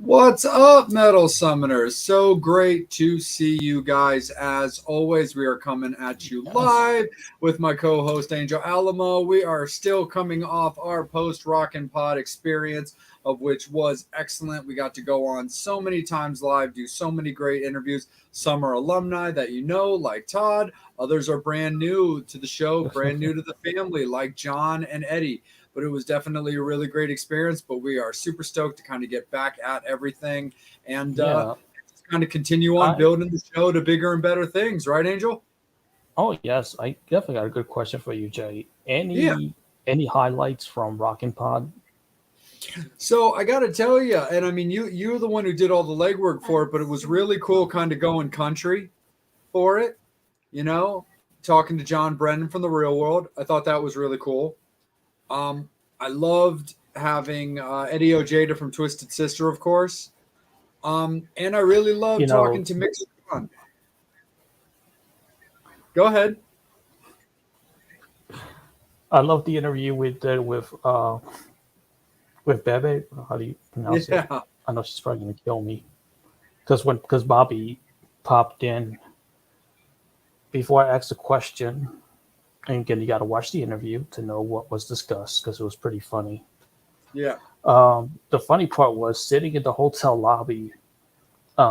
What's up, Metal Summoners? So great to see you guys. As always, we are coming at you Yes. live with my co host, Angel Alamo. We are still coming off our post Rockin' Pod experience, of which was excellent. We got to go on so many times live, do so many great interviews. Some are alumni that you know, like Todd. Others are brand new to the show, brand new to the family, like John and Eddie. But it was definitely a really great experience. But we are super stoked to kind of get back at everything and Yeah. kind of continue on I building the show to bigger and better things, right, Angel? Oh yes, I definitely got a good question for you, Jay. Yeah. Any highlights from Rockin' Pod? So I got to tell you, and I mean, you're the one who did all the legwork for it, but it was really cool, kind of going country for it. You know, talking to John Brennan from the Real World. I thought that was really cool. Um, I loved having Eddie Ojeda from Twisted Sister, of course. And I really You loved talking know, to Mick Strawn. Go ahead. I love the interview with Bebe. How do you pronounce it? Yeah, I know she's probably gonna kill me because Bobby popped in before I asked a question. And again, you got to watch the interview to know what was discussed because it was pretty funny. yeah, The funny part was sitting in the hotel lobby,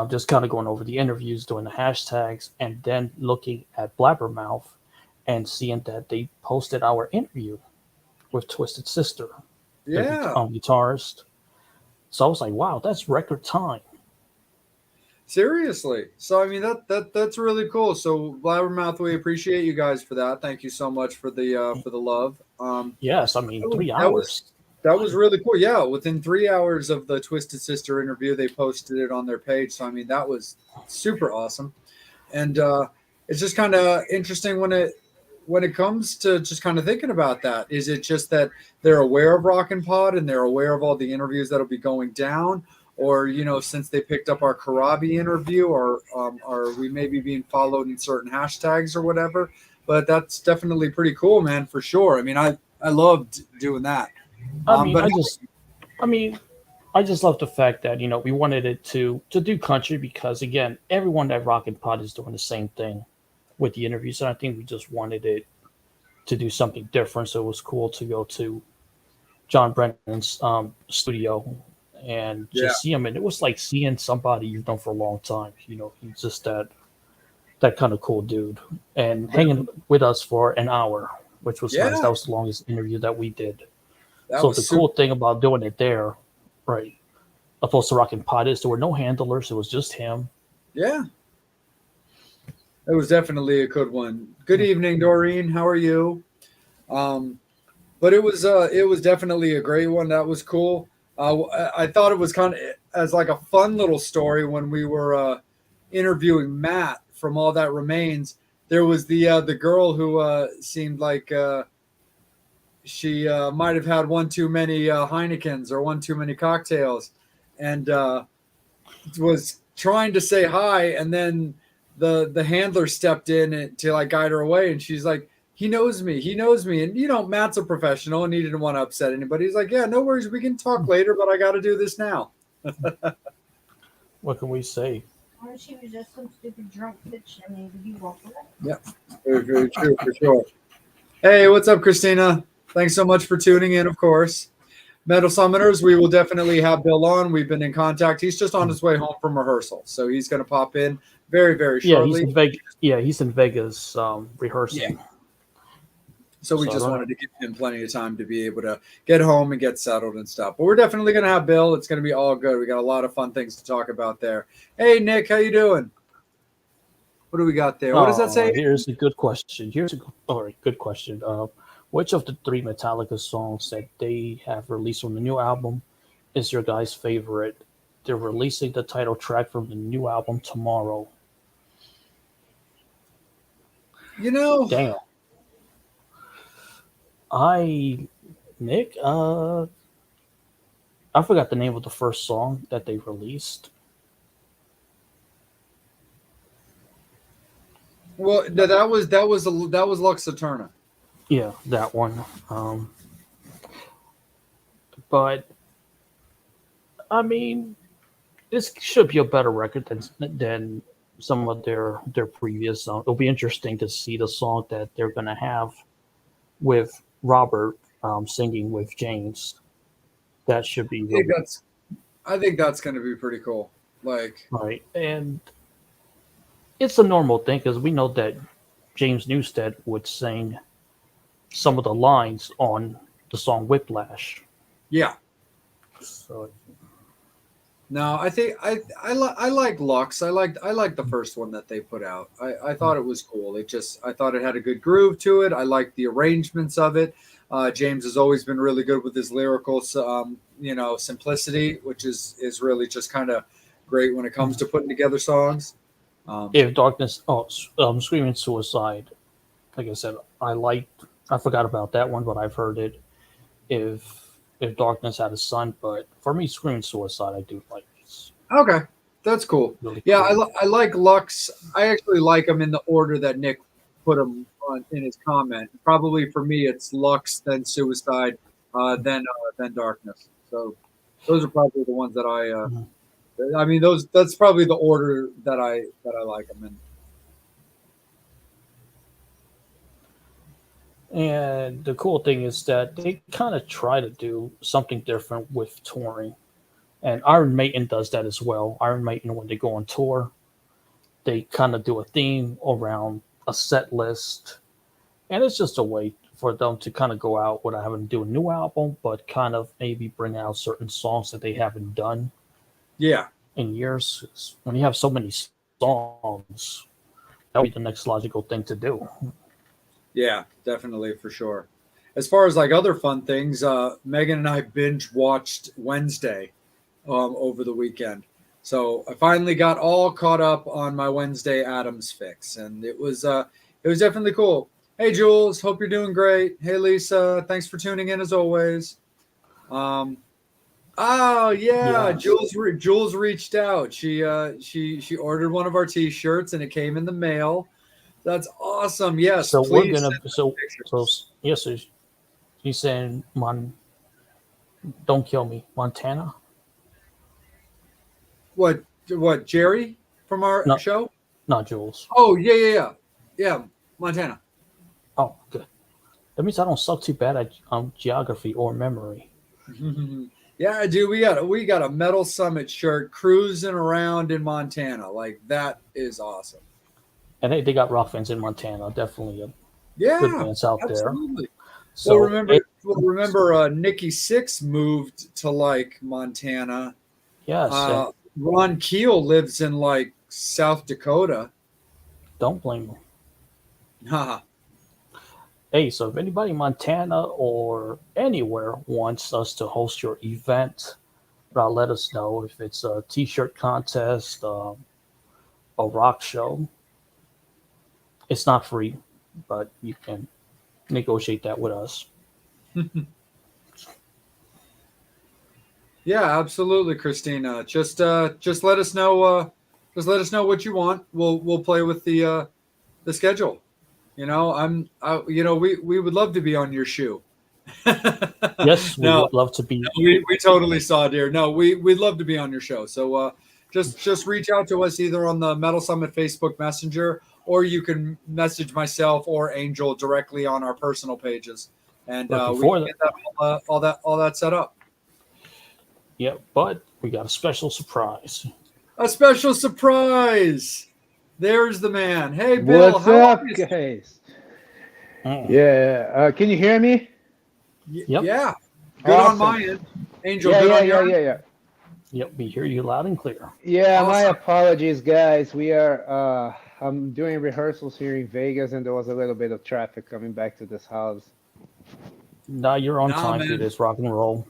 just kind of going over the interviews, doing the hashtags, and then looking at Blabbermouth and seeing that they posted our interview with Twisted Sister, the yeah. guitarist. So I was like, wow, that's record time. Seriously. So I mean that's really cool. So Blabbermouth, we appreciate you guys for that. Thank you so much for the love. Yes, I mean, That was three that was hours. that was really cool. Yeah, within 3 hours of the Twisted Sister interview, they posted it on their page. So I mean that was super awesome. And it's just kind of interesting when it comes to just kind of thinking about that. Is it just that they're aware of Rockin' Pod and they're aware of all the interviews that'll be going down? Or, since they picked up our Karabi interview, or are we maybe being followed in certain hashtags or whatever? But that's definitely pretty cool, man, for sure. I mean, I loved doing that. I mean, But I mean, I just love the fact that we wanted it to do country because again, everyone at Rockin' Pod is doing the same thing with the interviews, and I think we just wanted it to do something different. So it was cool to go to John Brennan's studio and yeah, just see him, and it was like seeing somebody you've known for a long time. He's just that kind of cool dude, and yeah, hanging with us for an hour, which was nice. yeah, That was the longest interview that we did. that So was the super. cool thing about doing it there, right, opposed to Rockin' Pod is there were no handlers. It was just him. Yeah, it was definitely a good one. Good evening, Doreen. How are you? Um, but it was definitely a great one. That was cool. I thought it was kind of as like a fun little story when we were interviewing Matt from All That Remains. There was the girl who seemed like she might have had one too many Heinekens or one too many cocktails, and was trying to say hi, and then the handler stepped in to like guide her away, and she's like, he knows me, and Matt's a professional, and he didn't want to upset anybody. He's like, yeah, no worries, we can talk later, but I got to do this now. What can we say? Or she was just some stupid drunk bitch. I mean, you walk away. Yeah, very, very true for sure. Hey, what's up, Christina? Thanks so much for tuning in, of course. Metal Summoners, we will definitely have Bill on. We've been in contact. He's just on his way home from rehearsal, so he's going to pop in very, very Yeah, he's shortly. in Vegas. Yeah, he's in Vegas Yeah. rehearsing. So we So I just don't wanted know. to give him plenty of time to be able to get home and get settled and stuff. But we're definitely going to have Bill. It's going to be all good. We got a lot of fun things to talk about there. Hey, Nick, how you doing? What do we got there? What does that say? Here's a good question. All right, good question. Which of the three Metallica songs that they have released on the new album is your guys' favorite? They're releasing the title track from the new album tomorrow. You know, Damn. I Nick, I forgot the name of the first song that they released. well, that was Lux Eterna. Yeah, that one. But I mean, this should be a better record than some of their previous songs. It'll be interesting to see the song that they're gonna have with Robert singing with James. That should be I think really that's going to be pretty cool. Like, right. And it's a normal thing because we know that James Newsted would sing some of the lines on the song Whiplash. yeah. So No, I think I like Lux. I like the first one that they put out. I thought it was cool. I thought it had a good groove to it. I liked the arrangements of it. James has always been really good with his lyrical, simplicity, which is really just kind of great when it comes to putting together songs. if Darkness, Screaming Suicide, like I said, I forgot about that one, but I've heard it. If Darkness Had a Son, but for me, Screaming Suicide, I do like. It's Okay, that's cool. really Yeah, cool. I like Lux. I actually like them in the order that Nick put them on in his comment. Probably for me, it's Lux, then Suicide, then Darkness. So those are probably the ones that Mhm. I mean, those that's probably the order that I like them in. And the cool thing is that they kind of try to do something different with touring. And Iron Maiden does that as well. Iron Maiden, when they go on tour, they kind of do a theme around a set list. And it's just a way for them to kind of go out without having to do a new album, but kind of maybe bring out certain songs that they haven't done Yeah, in years. 'Cause when you have so many songs, that would be the next logical thing to do. yeah, definitely for sure. As far as like other fun things, Megan and I binge watched Wednesday over the weekend. So I finally got all caught up on my Wednesday Adams fix, and it was definitely cool. Hey Jules, hope you're doing great. Hey Lisa, thanks for tuning in as always. Um, oh yeah, Yes. Jules reached out. She ordered one of our T-shirts, and it came in the mail. That's awesome. Yes, So we're please gonna send us so pictures. yes, so he's saying don't kill me, Montana. What Jerry from our No, show? not Jules. Oh yeah, Montana. Oh, good. That means I don't suck too bad at geography or memory. Yeah, dude, we got a Metal Summit shirt cruising around in Montana. Like that is awesome. And they got rock fans in Montana. Definitely a good Yeah, fans out there. absolutely. Well, So Nikki Six moved to like Montana. yes, and Ron Keel lives in like South Dakota. don't blame them. Haha. Hey, so if anybody in Montana or anywhere wants us to host your event, let us know. If it's a T-shirt contest, a rock show, it's not free, but you can negotiate that with us. Yeah, absolutely, Christina. Just let us know. Just let us know what you want. We'll play with the schedule. We would love to be on your shoe. Yes, we No, would love to be. we totally saw, dear. No, we'd love to be on your show. So just reach out to us either on the Metal Summit Facebook Messenger, or you can message myself or Angel directly on our personal pages, and But we before can that, get that all that set up. yeah, but we got a special surprise. A special surprise. There's the man. Hey, Bill. What's How up, are you? guys? Mm. Yeah, can you hear me? Yep. Yeah. Good on Awesome. my end. Angel, Yeah, good yeah, on yeah, your end? yeah, yeah. Yep, we hear you loud and clear. Yeah, my Awesome. apologies, guys. We are I'm doing rehearsals here in Vegas, and there was a little bit of traffic coming back to this house. Now you're on Nah, time for man. this rock and roll.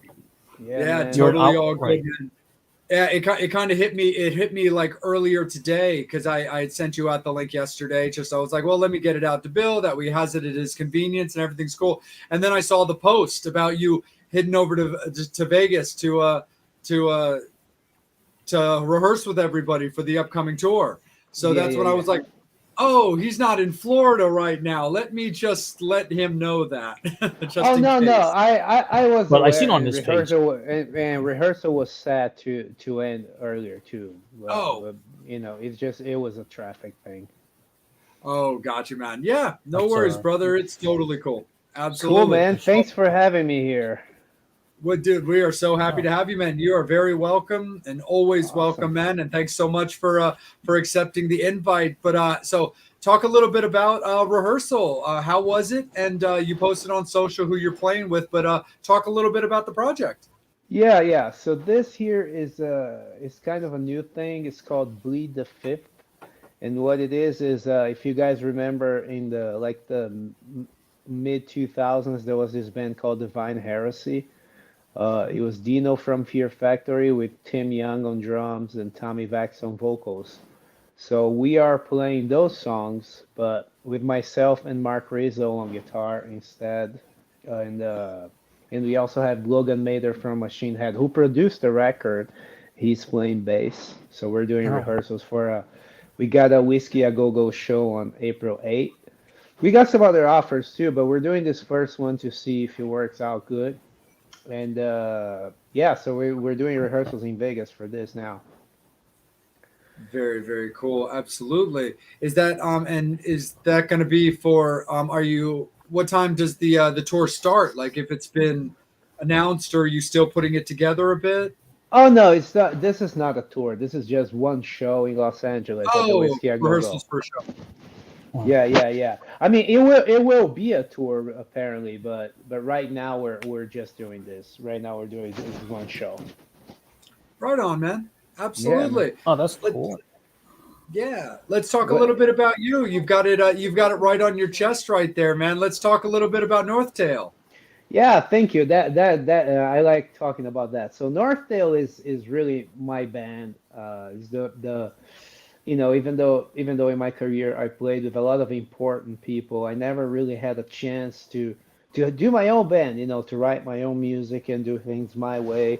Yeah, Yeah, man. You're totally out, all good. right. Man. Yeah, it kind of hit me. It hit me like earlier today because I had sent you out the link yesterday. Just I was like, well, let me get it out to Bill. That way he has it at his convenience and everything's cool. And then I saw the post about you heading over to Vegas to rehearse with everybody for the upcoming tour. So Yeah, that's yeah, when I yeah. was like, Oh, he's not in Florida right now. Let me just let him know that, just Oh in no, no, case. I was But I seen aware, on and this page. and rehearsal was set to end earlier too. Oh, It's just it was a traffic thing. oh, gotcha, man. Yeah, no That's worries, brother. It's totally cool. Cool, Absolutely. man. Well, Thanks for having me here. well, dude, we are so happy oh, to have you, man. You are very welcome and always welcome, Awesome. man. And thanks so much for accepting the invite. But so talk a little bit about rehearsal. How was it? And you posted on social who you're playing with, but talk a little bit about the project. Yeah, yeah. So this here is kind of a new thing. It's called Bleed the Fifth, and what it is if you guys remember in the mid 2000s, there was this band called Divine Heresy. It was Dino from Fear Factory with Tim Young on drums and Tommy Vax on vocals. So we are playing those songs, but with myself and Mark Rizzo on guitar instead. And we also have Logan Mader from Machine Head, who produced the record. He's playing bass. So we're doing oh, rehearsals for we got a Whiskey A Go Go show on April 8th. We got some other offers too, but we're doing this first one to see if it works out good. And yeah, so we're doing rehearsals in Vegas for this now. Very, very cool. Absolutely. Is that going to be for are you what time does the tour start? Like if it's been announced or are you still putting it together a bit? Oh no, it's not. This is not a tour. This is just one show in Los Angeles at the Oh, Whiskey A Go Go. rehearsals for show. oh. Yeah, yeah, yeah. I mean, it will be a tour apparently, but right now we're just doing this. Right now we're doing this one show. Right on, man. Yeah, man. Absolutely. Oh, that's Let, cool. yeah, let's talk a But little bit about you. You've got it right on your chest right there, man. Let's talk a little bit about Northtail. yeah, thank you. That I like talking about that. So Northdale is really my band. Is the even though in my career I played with a lot of important people, I never really had a chance to do my own band, to write my own music and do things my way.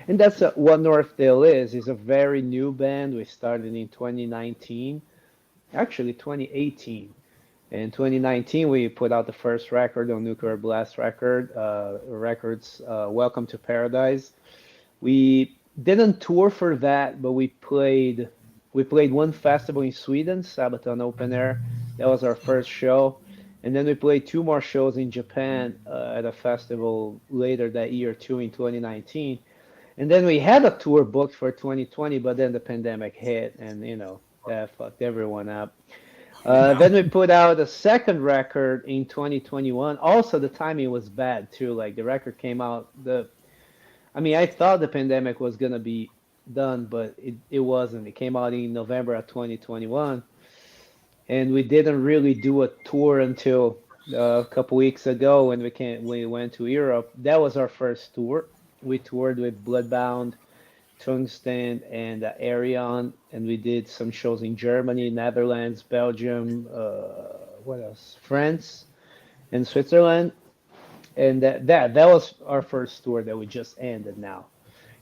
And that's what Northdale is. It's a very new band. We started in 2019, actually 2018. In 2019, we put out the first record on Nuclear Blast Records, Welcome to Paradise. We didn't tour for that, but we played one festival in Sweden, Sabaton Open Air. That was our first show. And then we played two more shows in Japan at a festival later that year too in 2019. And then we had a tour booked for 2020, but then the pandemic hit and that fucked everyone up. Yeah. Then we put out a second record in 2021. Also, the timing was bad too. Like the record came out I mean, I thought the pandemic was gonna be done, but it wasn't. It came out in November of 2021, and we didn't really do a tour until a couple weeks ago when we went to Europe. That was our first tour. We toured with Bloodbound, Tungsten, and Arion, and we did some shows in Germany, Netherlands, Belgium, what else? France and Switzerland. And that was our first tour that we just ended now.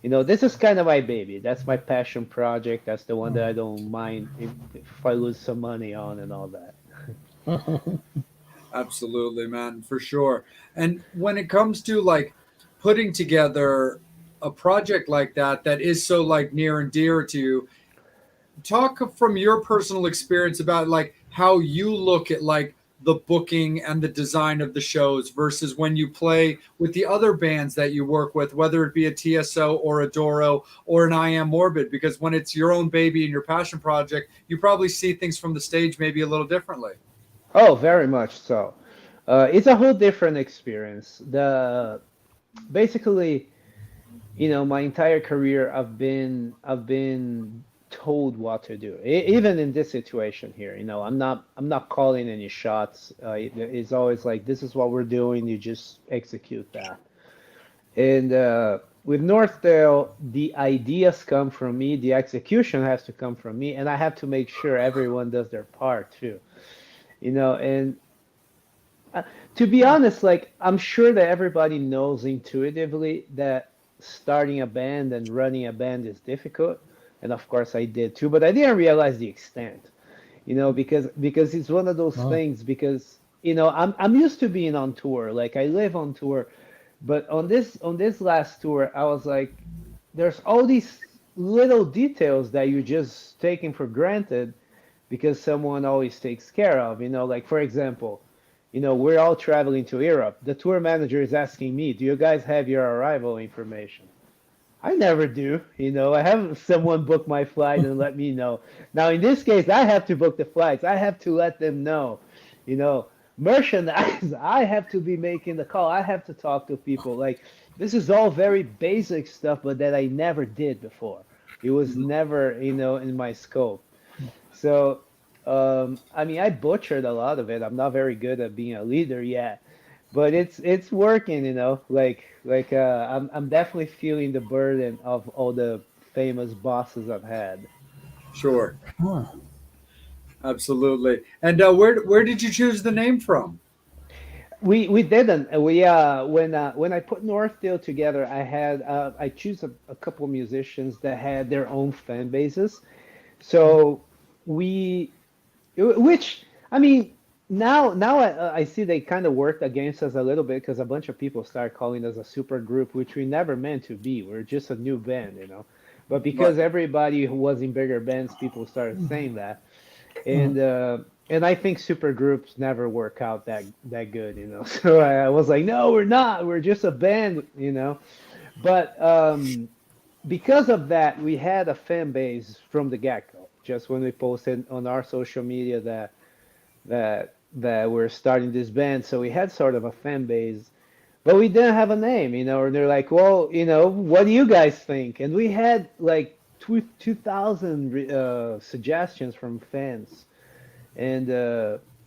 This is kind of my baby. That's my passion project. That's the one that I don't mind if I lose some money on and all that. Absolutely, man, for sure. And when it comes to like putting together a project like that is so like near and dear to you, talk from your personal experience about like how you look at like the booking and the design of the shows versus when you play with the other bands that you work with, whether it be a TSO or a Doro or an I Am Morbid, because when it's your own baby and your passion project, you probably see things from the stage maybe a little differently. Oh, very much so. It's a whole different experience. The basically, my entire career, I've been told what to do. Even in this situation here, I'm not calling any shots. It's always like this is what we're doing. You just execute that. And with Northdale, the ideas come from me. The execution has to come from me, and I have to make sure everyone does their part too. And uh, to be honest, like I'm sure that everybody knows intuitively that starting a band and running a band is difficult, and of course I did too, but I didn't realize the extent. because it's one of those Oh, things because I'm used to being on tour. Like I live on tour, but on this last tour, I was like, there's all these little details that you're just taking for granted because someone always takes care of. Like for example, we're all traveling to Europe. The tour manager is asking me, "Do you guys have your arrival information?" I never do. I have someone book my flight and let me know. Now, in this case, I have to book the flights. I have to let them know. You know, Merchandise, I have to be making the call. I have to talk to people. Like, this is all very basic stuff, but that I never did before. It was never, in my scope. So, I mean, I butchered a lot of it. I'm not very good at being a leader yet, but it's working, I'm definitely feeling the burden of all the famous bosses I've had. Sure, huh. absolutely. And where did you choose the name from? We didn't. When I put Northdale together, I choose a couple of musicians that had their own fan bases. So we Which I mean, now I see they kind of worked against us a little bit because a bunch of people started calling us a super group, which we never meant to be. We're just a new band. But Right. because everybody who was in bigger bands, people started saying that, Mhm. and I think super groups never work out that good. So I was like, no, we're not. We're just a band. But because of that, we had a fan base from the get-go. Just when we posted on our social media that we're starting this band, so we had sort of a fan base, but we didn't have a name. And they're like, well, what do you guys think? And we had like 2,000 suggestions from fans, and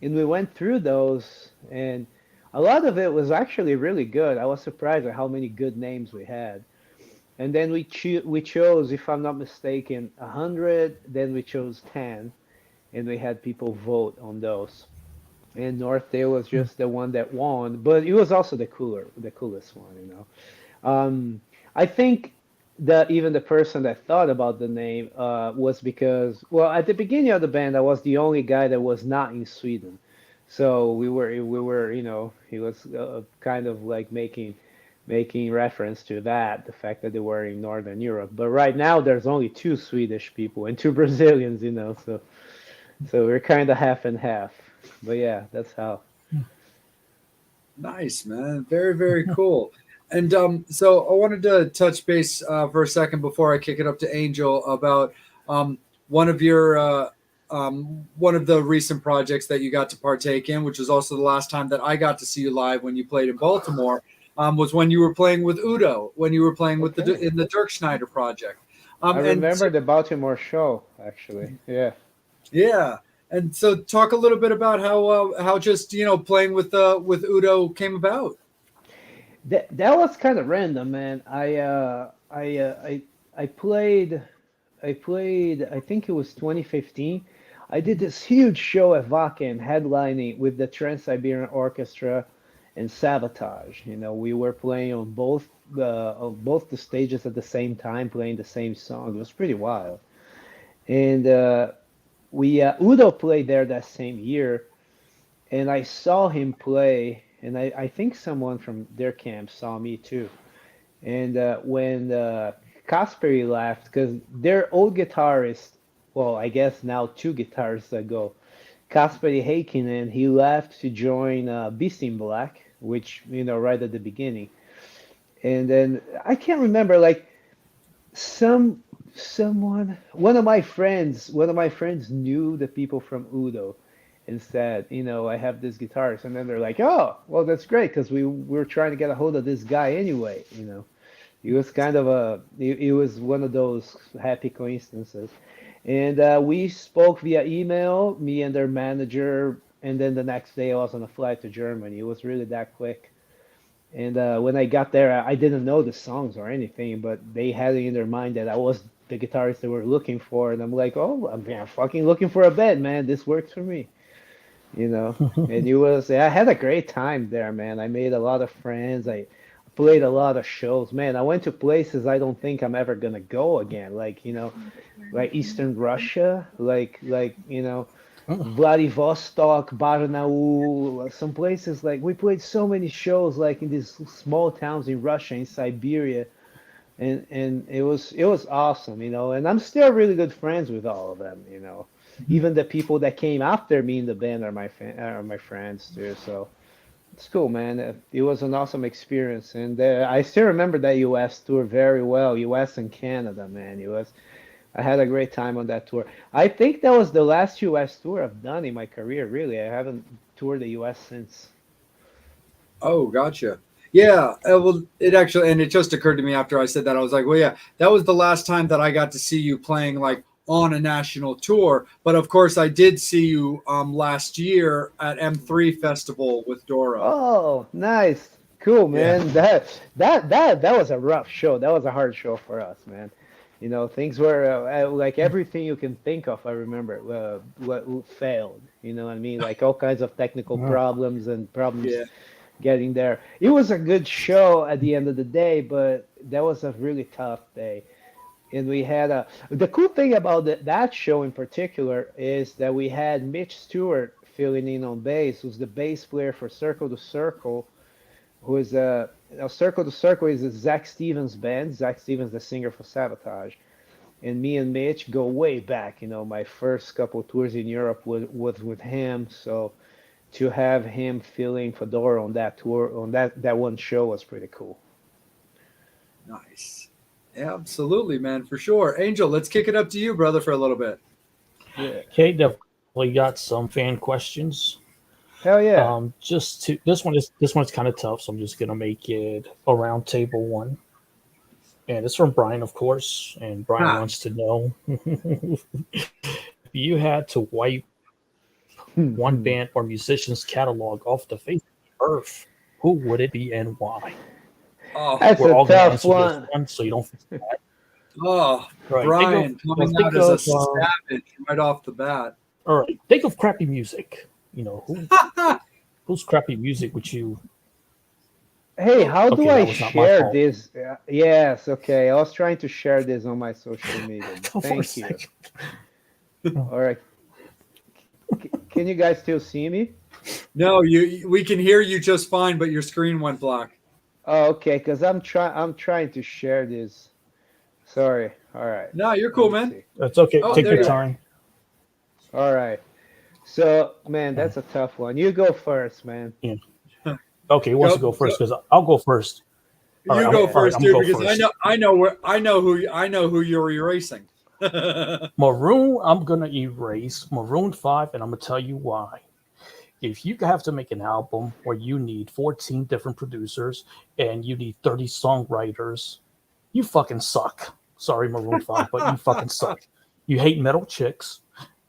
we went through those, and a lot of it was actually really good. I was surprised at how many good names we had. And then we chose, if I'm not mistaken, 100. Then we chose 10, and we had people vote on those. And Northdale was just the one that won, but it was also the coolest one. I think that even the person that thought about the name was because, well, at the beginning of the band, I was the only guy that was not in Sweden. So we were, he was kind of like making reference to that, the fact that they were in Northern Europe. But right now, there's only two Swedish people and two Brazilians. So we're kind of half and half. But yeah, that's how. Nice, man. Very, very cool. And so I wanted to touch base for a second before I kick it up to Angel about um, one of your one of the recent projects that you got to partake in, which was also the last time that I got to see you live when you played in Baltimore. Was when you were playing with Udo, when you were playing with Okay. in the Dirk Schneider project. I And so, remember the Baltimore show, actually. Yeah. yeah, and so talk a little bit about how just playing with Udo came about. That was kind of random, man. I played, I think it was 2015. I did this huge show at Wacken, headlining with the Trans-Siberian Orchestra and Sabotage. We were playing on both the stages at the same time, playing the same song. It was pretty wild. And we Udo played there that same year, and I saw him play, and I think someone from their camp saw me too. And when Kasperi left, because their old guitarist, well, I guess now two guitarists ago, Kasperi Heikkinen, he left to join Beast in Black, which, right at the beginning. And then I can't remember, like, some someone one of my friends knew the people from Udo and said, I have this guitarist, and then they're like, oh, well, that's great because we were trying to get a hold of this guy anyway. It was kind of it was one of those happy coincidences. And we spoke via email, me and their manager, and then the next day I was on a flight to Germany. It was really that quick. And when I got there, I didn't know the songs or anything, but they had it in their mind that I was the guitarist they were looking for. And I'm like, oh, I'm fucking looking for a bed, man. This works for me, you know. And I had a great time there, man. I made a lot of friends. I played a lot of shows, man. I went to places I don't think I'm ever gonna go again, like Eastern Russia, like Mm. Vladivostok, Barnaul, some places like we played so many shows like in these small towns in Russia, in Siberia, and it was awesome, And I'm still really good friends with all of them. Even the people that came after me in the band are my friends too. So it's cool, man. It was an awesome experience, and I still remember that U.S. tour very well. U.S. and Canada, man. I had a great time on that tour. I think that was the last U.S. tour I've done in my career. Really, I haven't toured the U.S. since. Oh, gotcha. Yeah, well, it actually, and it just occurred to me after I said that. I was like, well, yeah, that was the last time that I got to see you playing like on a national tour. But of course, I did see you last year at M3 Festival with Dora. Oh, nice, cool, Yeah. man. That was a rough show. That was a hard show for us, man. Things were like everything you can think of. I remember what failed. You know what I mean? Like all kinds of technical Mm. problems and problems Yeah. getting there. It was a good show at the end of the day, but that was a really tough day. And we had the cool thing about that show in particular is that we had Mitch Stewart filling in on bass, who's the bass player for Circle to Circle, who is Circle to Circle is a Zach Stevens band. Zach Stevens, the singer for Sabotage, and me and Mitch go way back. My first couple tours in Europe was with him, so to have him filling Fedora on that tour on that one show was pretty cool. Nice. Yeah, absolutely, man, for sure. Angel, let's kick it up to you, brother, for a little bit. Yeah. Okay, definitely got some fan questions. Hell yeah. Just to this one's kind of tough, so I'm just gonna make it a round table one. And it's from Brian, of course. And Brian Ha. wants to know if you had to wipe one band or musician's catalog off the face of the earth, who would it be and why? Oh, That's We're a all going to tough answer this one. one, so you don't feel bad. oh, All right, Brian coming think out as a of savage right off the bat. all right. Think of crappy music. Whose crappy music would you? Hey, how do Okay, I that was not my share fault. this? Yes, okay. I was trying to share this on my social media. For a Thank you. second. All right. Can you guys still see me? No, we can hear you just fine, but your screen went black. Oh, okay, because I'm trying to share this. Sorry. All right. No, you're Let cool, me man. see. That's okay. Oh, Take there your you are. time. All right. So, man, that's a tough one. You go first, man. Yeah. Okay, who wants to go first? Because I'll go first. All right, You I'm, go all right, first, I'm dude, gonna go because first. I know who you're erasing. Maroon, I'm gonna erase Maroon 5, and I'm gonna tell you why. If you have to make an album where you need 14 different producers and you need 30 songwriters, you fucking suck. Sorry, Maroon 5, but you fucking suck. You hate metal chicks,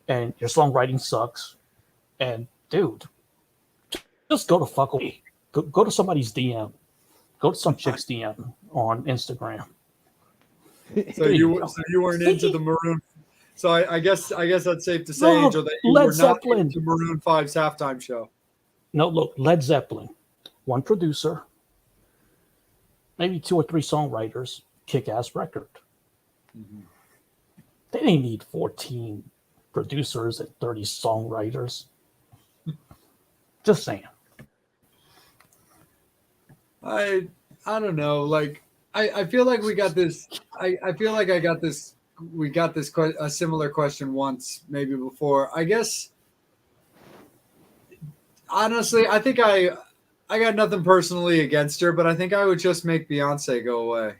and your songwriting sucks. And dude, just go to fuck away. Go to somebody's DM. Go to some chick's DM on Instagram. So There you you go. so you weren't into the Maroon. So I guess that's safe to say, No, Angel, that you Led were not Zeppelin. into Maroon 5's halftime show. No, look, Led Zeppelin, one producer, maybe 2 or 3 songwriters, kick-ass record. They didn't need 14 producers and 30 songwriters. Just saying. I don't know. Like I feel like we got this. I feel like I got this. We got this a similar question once, maybe before. I guess honestly, I think I got nothing personally against her, but I think I would just make Beyonce go away.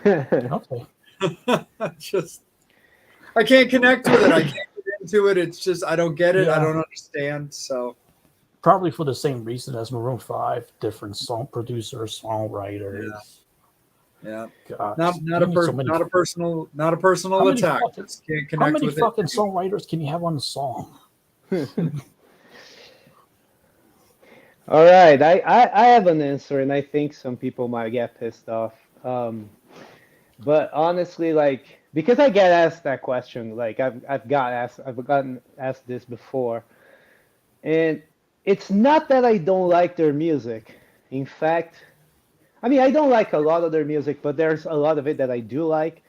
Okay. Just I can't connect with it. I can't get into it. It's just I don't get it. I Yeah. don't understand. So Probably for the same reason as Maroon 5, different song producers, songwriters. yeah, God, not you need so many- not a personal How many attack. fucking- Just can't How connect many with fucking it. songwriters can you have on the song? All right, I have an answer, and I think some people might get pissed off. But honestly, like because I get asked that question, like I've gotten asked this before, and it's not that I don't like their music. In fact, I mean I don't like a lot of their music, but there's a lot of it that I do like.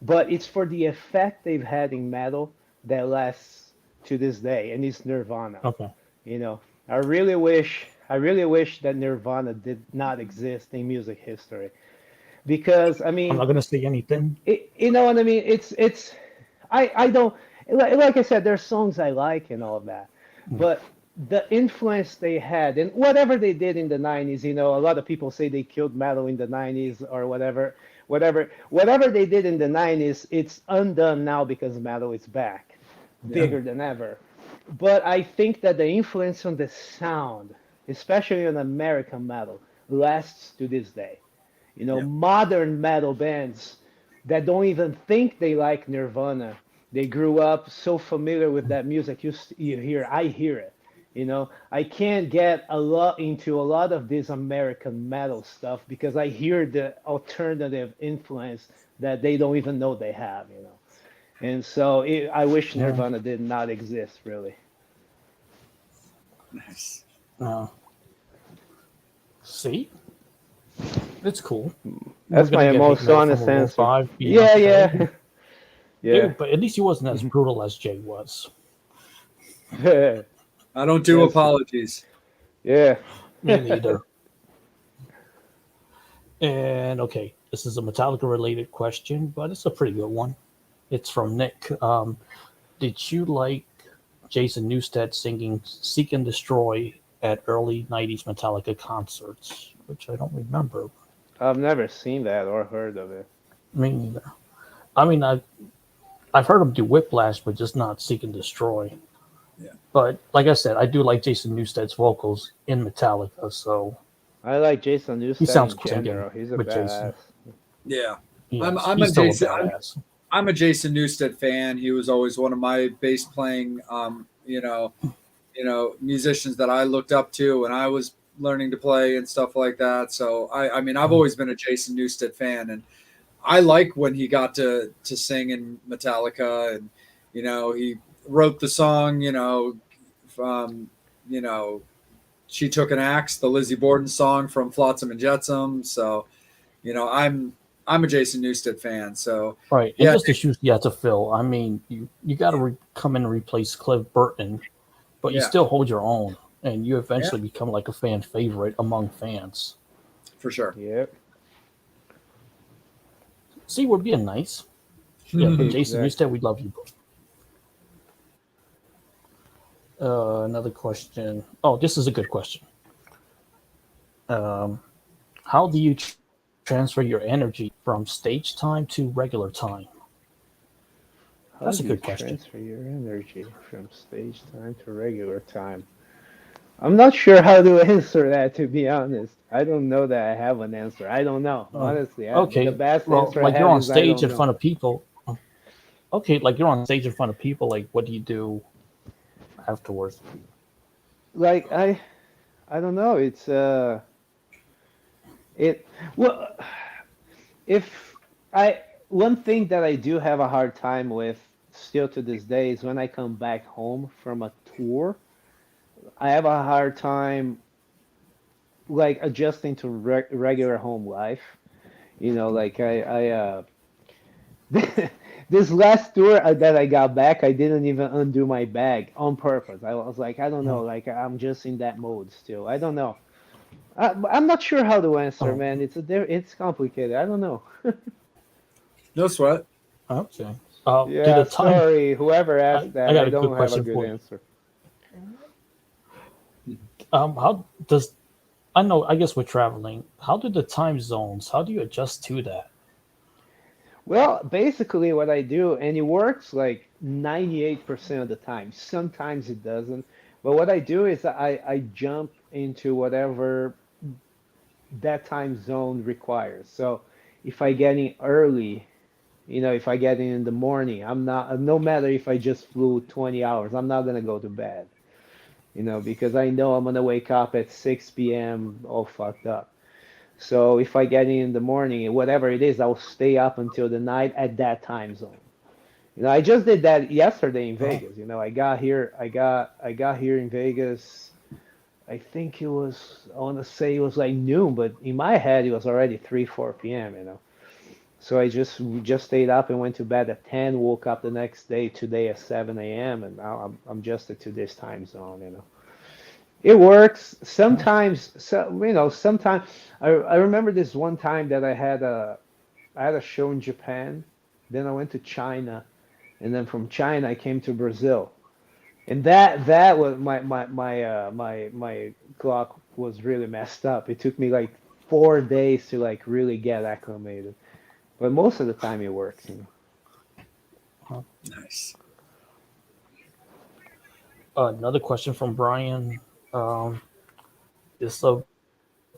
But it's for the effect they've had in metal that lasts to this day, and it's Nirvana. Okay. You know, I really wish that Nirvana did not exist in music history because I I'm mean, not gonna say anything. you know what I mean? I don't like I said, there's songs I like and all of that, Mm. but the influence they had and whatever they did in the 90s, you know, a lot of people say they killed metal in the 90s or whatever, whatever they did in the 90s, it's undone now because metal is back, Yeah. bigger than ever. But I think that the influence on the sound, especially on American metal, lasts to this day. You know, Yeah. modern metal bands that don't even think they like Nirvana. They grew up so familiar with that music. You hear, I hear it. You know, I can't get a lot into a lot of this American metal stuff because I hear the alternative influence that they don't even know they have. You know, and so I wish Yeah. Nirvana did not exist, really. Nice. Uh, see, it's cool. We're That's gonna my get hate most mail from honest a Rule answer. 5 Yeah, Beyonce. yeah, yeah. Dude, but at least he wasn't as brutal as Jay was. I don't do That's true. apologies. Yeah. Me neither. And okay, this is a Metallica related question, but it's a pretty good one. It's from Nick. Did you like Jason Newsted singing Seek and Destroy at early 90s Metallica concerts? Which I don't remember. I've never seen that or heard of it. Me neither. I mean, I've heard him do Whiplash, but just not Seek and Destroy. Yeah. But like I said, I do like Jason Newsted's vocals in Metallica, so I like Jason he Newsted sounds in cool singing general. He's a with Jason. badass. Yeah. I'm Yes, I'm he's a still a Jason badass. I'm a Jason Newsted fan. He was always one of my bass playing musicians that I looked up to when I was learning to play and stuff like that. So I mean I've always been a Jason Newsted fan, and I like when he got to sing in Metallica, and he wrote the song, from you know She Took an Axe, the Lizzie Borden song from Flotsam and Jetsam. So, I'm a Jason Newsted fan. So Right, and yeah, just the shoes you have to fill. I mean, you got to come in and replace Cliff Burton, but you yeah, still hold your own, and you yeah, eventually become like a fan favorite among fans. for sure. Yep. See, we're being nice. Yeah, but Jason Exactly. Newsted, we love you. Another question. Oh, this is a good question. Um, how do you transfer your energy from stage time to regular time? How That's a do you good question. transfer your energy from stage time to regular time? I'm not sure how to answer that, to be honest. I don't know that I have an answer. I don't know. Oh, Honestly, the okay. best Well, answer I like you're have on is I stage don't in know. front of people. Okay, like you're on stage in front of people. Like, what do you do afterwards? Like I don't know. It well if I one thing that I do have a hard time with still to this day is when I come back home from a tour, I have a hard time like adjusting to regular home life. You know, like this last tour that I got back, I didn't even undo my bag on purpose. I was like, I don't know, like I'm just in that mode still. I don't know. I'm not sure how to answer, Oh, man. It's complicated. I don't know. No sweat. okay. Do Yeah, the time? sorry, whoever asked I that. got I a quick don't have a question good for you. answer. How does I know? I guess we're traveling. How do the time zones? How do you adjust to that? Well, basically what I do, and it works like 98% of the time. Sometimes it doesn't. But what I do is I jump into whatever that time zone requires. So if I get in early, if I get in the morning, I'm not, no matter if I just flew 20 hours, I'm not gonna go to bed, because I know I'm gonna wake up at 6 p.m. all fucked up. So if I get in the morning, whatever it is, I'll stay up until the night at that time zone. I just did that yesterday in Oh, Vegas. I got here in Vegas. I think it was, I want to say it was like noon, but in my head it was already 3, 4 p.m. So we just stayed up and went to bed at 10, woke up the next day today at 7 a.m. and now I'm adjusted to this time zone. It works sometimes. Sometimes I remember this one time that I had a show in Japan, then I went to China, and then from China I came to Brazil. And that was my clock was really messed up. It took me like 4 days to like really get acclimated. But most of the time it works. Nice. Another question from Brian. Um, it's a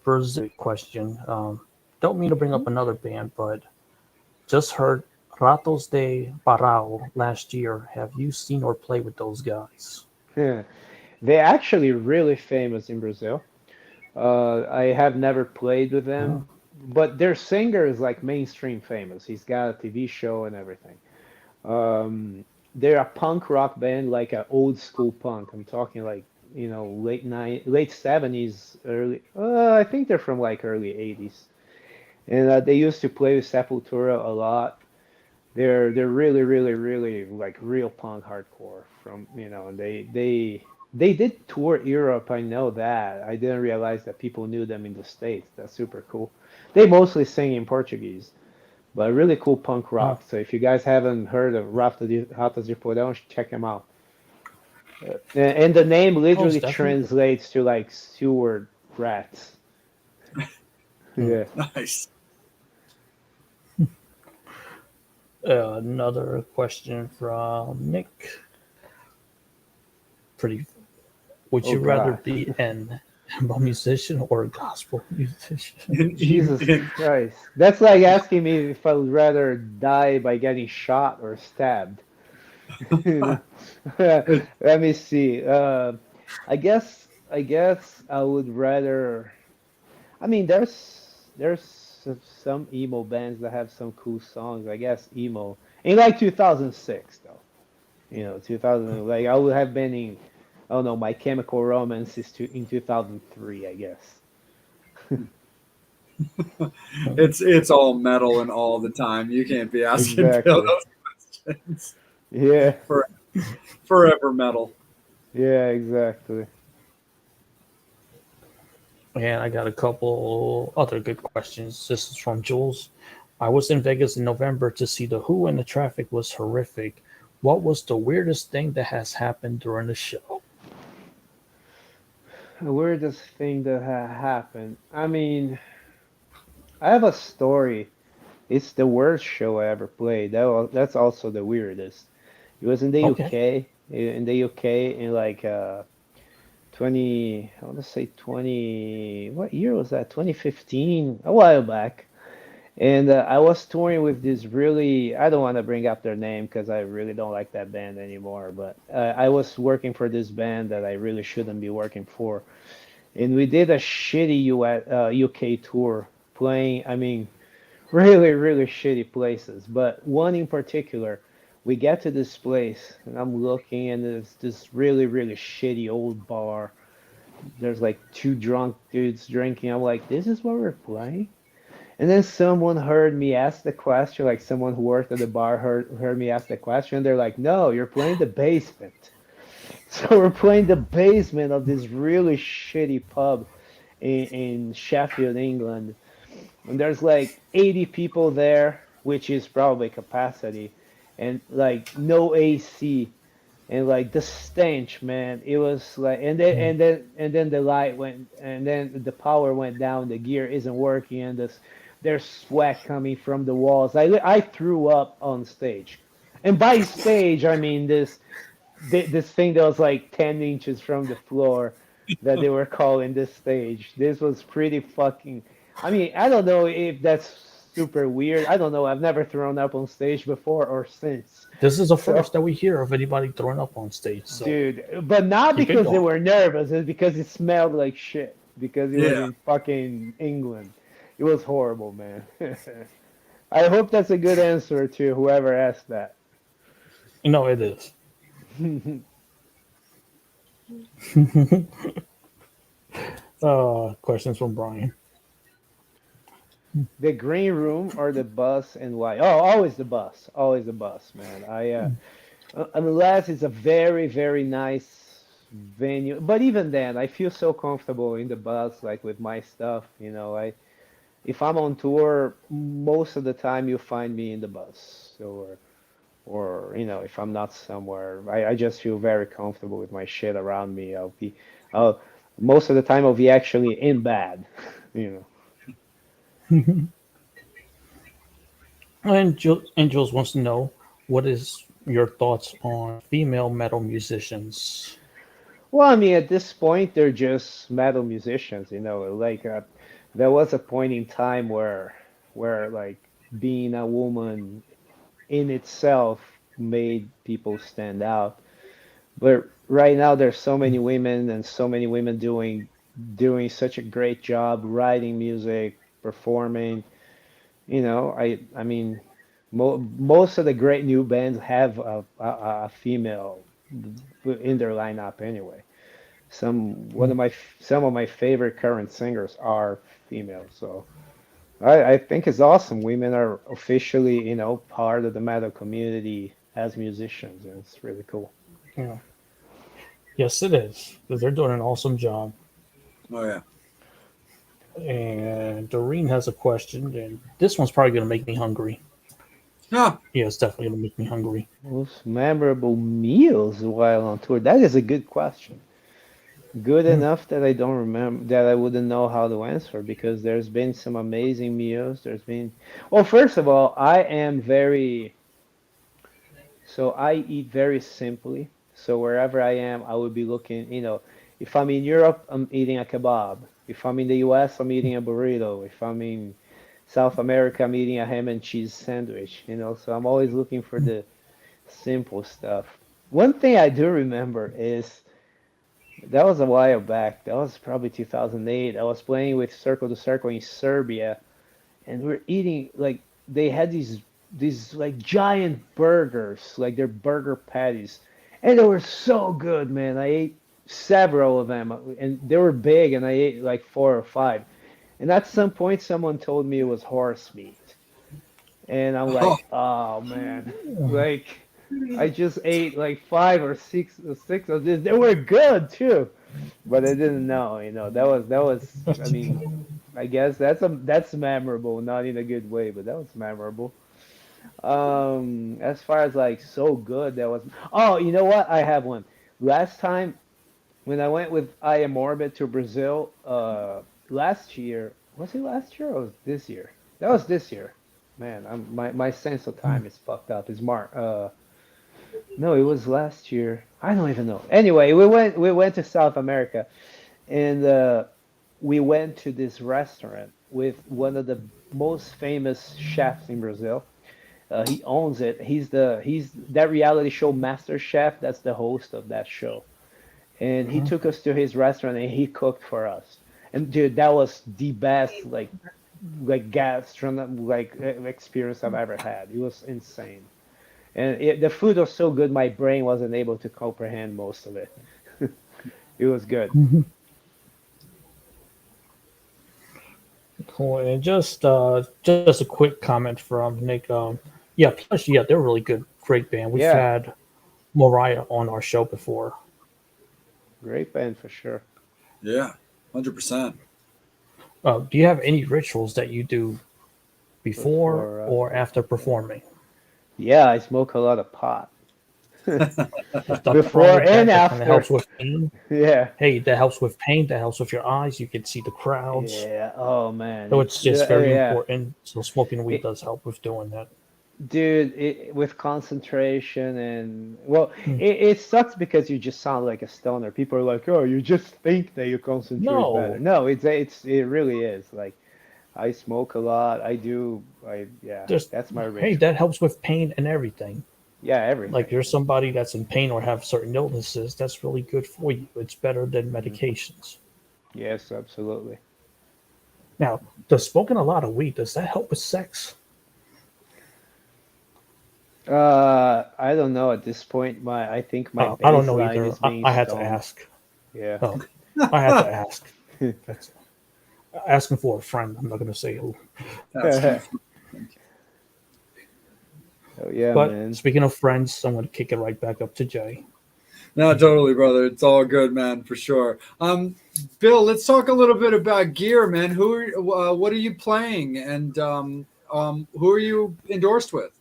Brazil question. Don't mean to bring up another band, but just heard Ratos de Barao last year. Have you seen or played with those guys? Yeah. They're actually really famous in Brazil. I have never played with Uh, them, but their singer is like mainstream famous. He's got a TV show and everything. They're a punk rock band, like a old school punk. I'm talking like late 70s, early. I think they're from like early 80s, and they used to play with Sepultura a lot. They're really really really like real punk hardcore and they did tour Europe. I know that. I didn't realize that people knew them in the States. That's super cool. They mostly sing in Portuguese, but really cool punk uh, rock. So if you guys haven't heard of Ratas de Porão, check them out. And the name most literally definitely. translates to like sewer rats. Mm. Yeah, Nice. Another question from Nick. Pretty. Would oh you rather God. be an a musician or a gospel musician? In, in, Jesus in, Christ. That's like asking me if I would rather die by getting shot or stabbed. Let me see. I guess I would rather. I mean, there's some emo bands that have some cool songs. I guess emo in like 2006 though. 2000. Like I would have been in. I don't know. My Chemical Romance is in 2003. I guess. it's all metal and all the time. You can't be asking Bill Exactly. those questions. Yeah. For forever metal. Yeah. Exactly. And I got a couple other good questions. This is from Jules. I was in Vegas in November to see the Who, and the traffic was horrific. What was the weirdest thing that has happened during the show? The weirdest thing that happened. I mean, I have a story. It's the worst show I ever played. That's also the weirdest. It was in the Okay. UK. In the UK in like 20. I want to say 20. What year was that? 2015. A while back. And I was touring with this really. I don't want to bring up their name because I really don't like that band anymore. But I was working for this band that I really shouldn't be working for. And we did a shitty UK tour playing. I mean, really, really shitty places. But one in particular, we get to this place, and I'm looking, and there's this really, really shitty old bar. There's like two drunk dudes drinking. I'm like, this is what we're playing? And then someone heard me ask the question, like someone who worked at the bar heard me ask the question. They're like, no, you're playing the basement. So we're playing the basement of this really shitty pub in Sheffield, England. And there's like 80 people there, which is probably capacity, and like no AC, and like the stench, man. It was like, and then the light went, and then the power went down. The gear isn't working, and there's sweat coming from the walls. I threw up on stage, and by stage I mean this thing that was like 10 inches from the floor that they were calling this stage. This was pretty fucking. I mean, I don't know if that's super weird. I don't know. I've never thrown up on stage before or since. This is the So, first that we hear of anybody throwing up on stage, so dude, but not keep it because they going. were nervous, it's because it smelled like shit. Because it was Yeah. in fucking England. It was horrible, man. I hope that's a good answer to whoever asked that. No, it is. Questions from Brian. the green room or the bus, and why? Oh, always the bus. Always the bus, man. Unless it's a very, very nice venue. But even then, I feel so comfortable in the bus, like with my stuff. If I'm on tour, most of the time you'll find me in the bus, or if I'm not somewhere, I just feel very comfortable with my shit around me. I'll most of the time I'll be actually in bed, you know. And Jules wants to know what is your thoughts on female metal musicians? Well, I mean, at this point, they're just metal musicians, Like there was a point in time where like being a woman in itself made people stand out. But right now, there's so many women and so many women doing such a great job writing music, performing. I mean, most of the great new bands have a female in their lineup anyway. Some of my favorite current singers are female, so I think it's awesome. Women are officially, part of the metal community as musicians, and it's really cool. Yeah. Yes, it is. Because they're doing an awesome job. Oh yeah. And Doreen has a question, and this one's probably going to make me hungry. Huh. Yeah, it's definitely going to make me hungry. Most memorable meals while on tour? That is a good question. Good Hmm. enough that I don't remember, that I wouldn't know how to answer, because there's been some amazing meals. Well, first of all, I eat very simply. So wherever I am, I would be looking, if I'm in Europe, I'm eating a kebab. If I'm in the US, I'm eating a burrito. If I'm in South America, I'm eating a ham and cheese sandwich, So I'm always looking for the simple stuff. One thing I do remember is that was a while back. That was probably 2008. I was playing with Circle to Circle in Serbia, and we're eating like they had these like giant burgers, like they're burger patties, and they were so good, man. I ate several of them, and they were big, and I ate like four or five. And at some point, someone told me it was horse meat, and I'm Oh, like, oh man, like I just ate like five or six of this. They were good too, but I didn't know. That was. I mean, I guess that's memorable, not in a good way, but that was memorable. As far as like so good, that was. Oh, you know what? I have one. Last time when I went with I Am Orbit to Brazil, last year, was it last year or was it this year? That was this year. Man, my sense of time is fucked up. Is Mark? No, it was last year. I don't even know. Anyway, we went to South America, and we went to this restaurant with one of the most famous chefs in Brazil. He owns it. He's that reality show Master Chef. That's the host of that show. And he Mhm. took us to his restaurant and he cooked for us. And dude, that was the best like gastronomic experience I've ever had. It was insane. And the food was so good, my brain wasn't able to comprehend most of it. It was good. Cool. And just a quick comment from Nick. Yeah, plus yeah, they're a really good, great band. We've Yeah, had Mariah on our show before. great band for sure. yeah. 100%. Do you have any rituals that you do before Before, or after. after performing? Yeah, I smoke a lot of pot. There's nothing wrong Before with and that. That kind of after. helps with pain. Yeah. Hey, that helps with pain. That helps with your eyes. You can see the crowds. Yeah. Oh man. So it's just very Yeah. important. So smoking weed It, does help with doing that. dude, with concentration and well, Hmm. it sucks because you just sound like a stoner. People are like, "Oh, you just think that you concentrate better." No, No, it really is. Like I smoke a lot. I do. Yeah, just that's my hey, ritual. that helps with pain and everything. Yeah, Like everything. you're somebody that's in pain or have certain illnesses, that's really good for you. It's better than Mhm. medications. Yes, absolutely. Now, does smoking a lot of weed, does that help with sex? I don't know at this point. I think my I don't know baseline either. is being I had to stoned. ask. Yeah. Oh, I had to ask. That's asking for a friend. I'm not going to say who. Asking Oh for- yeah, But man. speaking of friends, I'm going to kick it right back up to Jay. No, totally, brother. It's all good, man, for sure. Bill, let's talk a little bit about gear, man. What are you playing, and who are you endorsed with?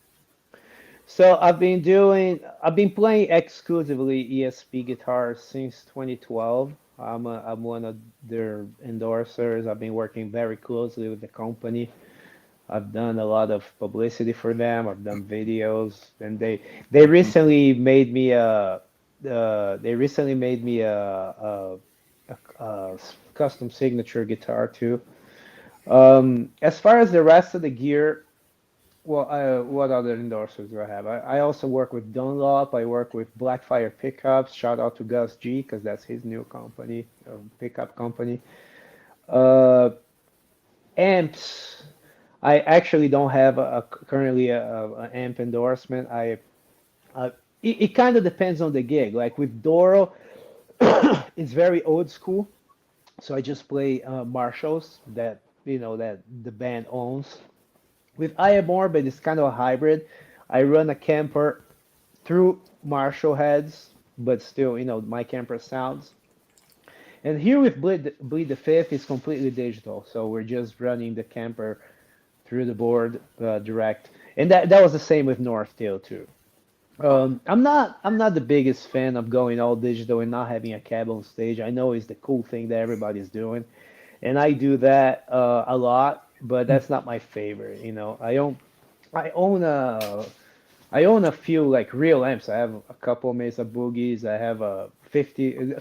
So I've been playing exclusively ESP guitars since 2012. I'm one of their endorsers. I've been working very closely with the company. I've done a lot of publicity for them. I've done videos, and they recently made me a they recently made me a custom signature guitar too. As far as the rest of the gear, well, what other endorsers do I have? I also work with Dunlop. I work with Blackfire Pickups. Shout out to Gus G because that's his new company, pickup company. Uh, Amps. I actually don't have currently a amp endorsement. It kind of depends on the gig. Like with Doro, it's very old school. So I just play Marshalls that that the band owns. With I Am Orbit, it's kind of a hybrid. I run a camper through Marshall heads, but still, my camper sounds. And here with Bleed the Fifth, it's completely digital. So we're just running the camper through the board direct. And that was the same with Northdale too. I'm not the biggest fan of going all digital and not having a cab on stage. I know it's the cool thing that everybody's doing, and I do that a lot, but that's not my favorite. I own a I own a few like real amps. I have a couple Mesa Boogies. I have a 50.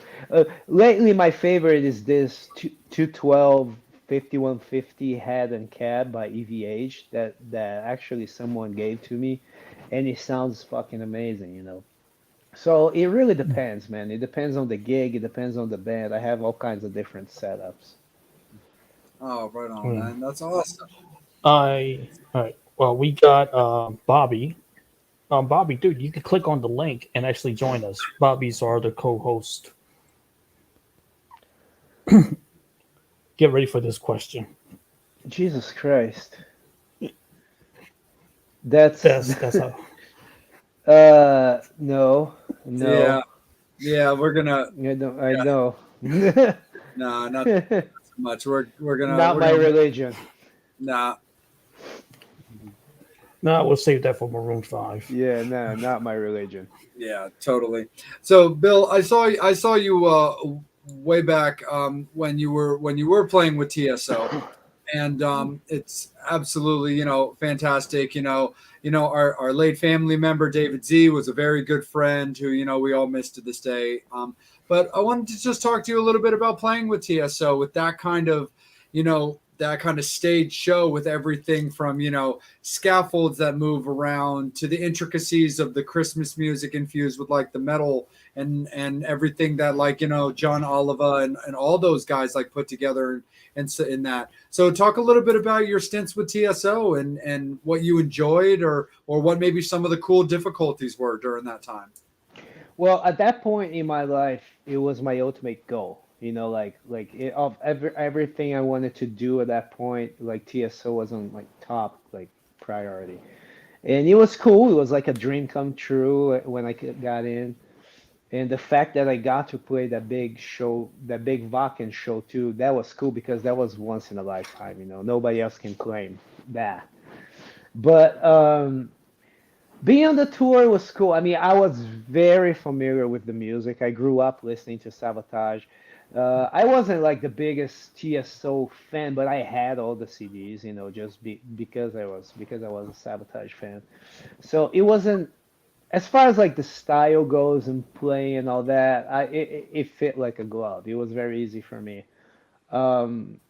Lately, my favorite is this 212 5150 head and cab by EVH that actually someone gave to me, and it sounds fucking amazing. So it really depends, man. It depends on the gig. It depends on the band. I have all kinds of different setups. Oh, right on, Hmm. man. That's awesome. All right. Well, we got Bobby. Bobby, dude, you can click on the link and actually join us. Bobby's our other co-host. Get ready for this question. Jesus Christ. That's That's how. no, Yeah, no. yeah. We're gonna. I don't. I Yeah, know. nah, not so much. Not We're my gonna. religion. Nah. No, we'll save that for Maroon Five. Yeah, no, not my religion. Yeah, totally. So, Bill, I saw you way back when you were playing with TSO, and it's absolutely fantastic. Our late family member David Z was a very good friend who we all miss to this day. But I wanted to just talk to you a little bit about playing with TSO with that kind of stage show with everything from scaffolds that move around to the intricacies of the Christmas music infused with like the metal and everything that John Oliver and all those guys like put together and so in that. So talk a little bit about your stints with TSO and what you enjoyed or what maybe some of the cool difficulties were during that time. Well, at that point in my life, it was my ultimate goal. Of everything I wanted to do at that point, like TSO was on like top like priority, and it was cool. It was like a dream come true when got in. And the fact that I got to play that big show, that big Wacken show too, that was cool because that was once in a lifetime. Nobody else can claim that. But being on the tour was cool. I mean, I was very familiar with the music. I grew up listening to Sabotage. I wasn't like the biggest TSO fan, but I had all the CDs, just because I was a Sabotage fan. So it wasn't as far as like the style goes and playing and all that. It fit like a glove. It was very easy for me. Um,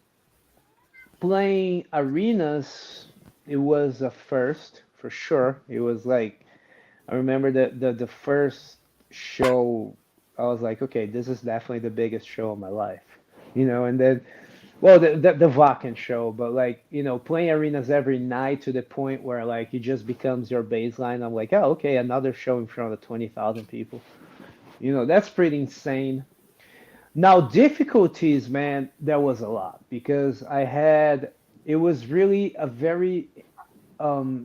Playing arenas, it was a first for sure. It was like I remember the first show. I was like, okay, this is definitely the biggest show of my life, And then, well, the Wacken show, but like playing arenas every night to the point where like it just becomes your baseline. I'm like, oh, okay, another show in front of 20,000 people. That's pretty insane. Now, difficulties, man, there was a lot because it was really a very,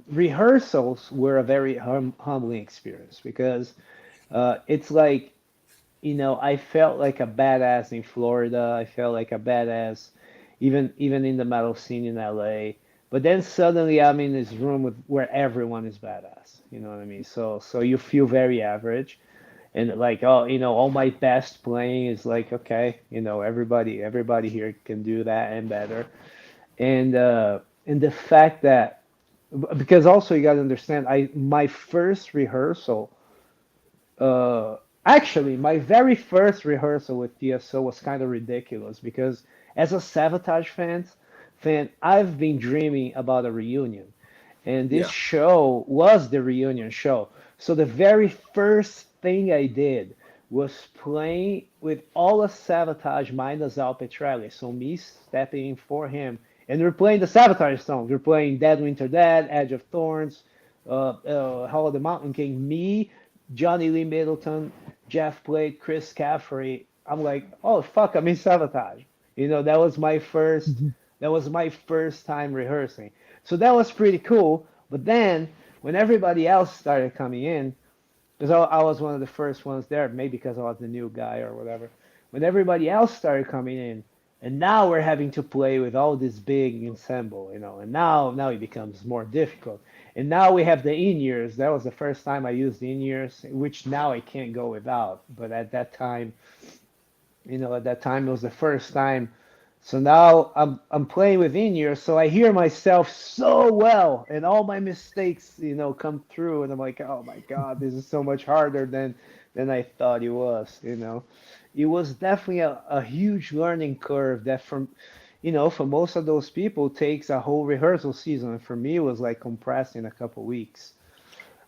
rehearsals were a very humbling experience because it's like, I felt like a badass in Florida. I felt like a badass even in the metal scene in LA. But then suddenly I'm in this room where everyone is badass. You know what I mean? So you feel very average and like, oh, all my best playing is like, okay, everybody here can do that and better. And the fact that, because also you got to understand, I my first rehearsal, uh, actually, my very first rehearsal with TSO was kind of ridiculous because as a Sabotage fan, I've been dreaming about a reunion, and this Yeah. show was the reunion show. So the very first thing I did was playing with all of Sabotage minus Al Petrelli. So me stepping in for him, and we're playing the Sabotage songs. We're playing Dead Winter Dead, Edge of Thorns, Hollow the Mountain King. Me, Johnny Lee Middleton, Jeff Blake, Chris Caffrey. I'm like, oh fuck, I'm in Sabotage. That was my first. Mhm. That was my first time rehearsing. So that was pretty cool. But then when everybody else started coming in, because I was one of the first ones there, maybe because I was the new guy or whatever. When everybody else started coming in, and now we're having to play with all this big ensemble, and now it becomes more difficult. And now we have the in-ears. That was the first time I used the in-ears, which now I can't go without. But at that time it was the first time. So now I'm playing with in-ears, so I hear myself so well, and all my mistakes, come through, and I'm like, oh my God, this is so much harder than I thought it was. It was definitely a huge learning curve that for most of those people takes a whole rehearsal season. And for me, it was like compressed in a couple weeks.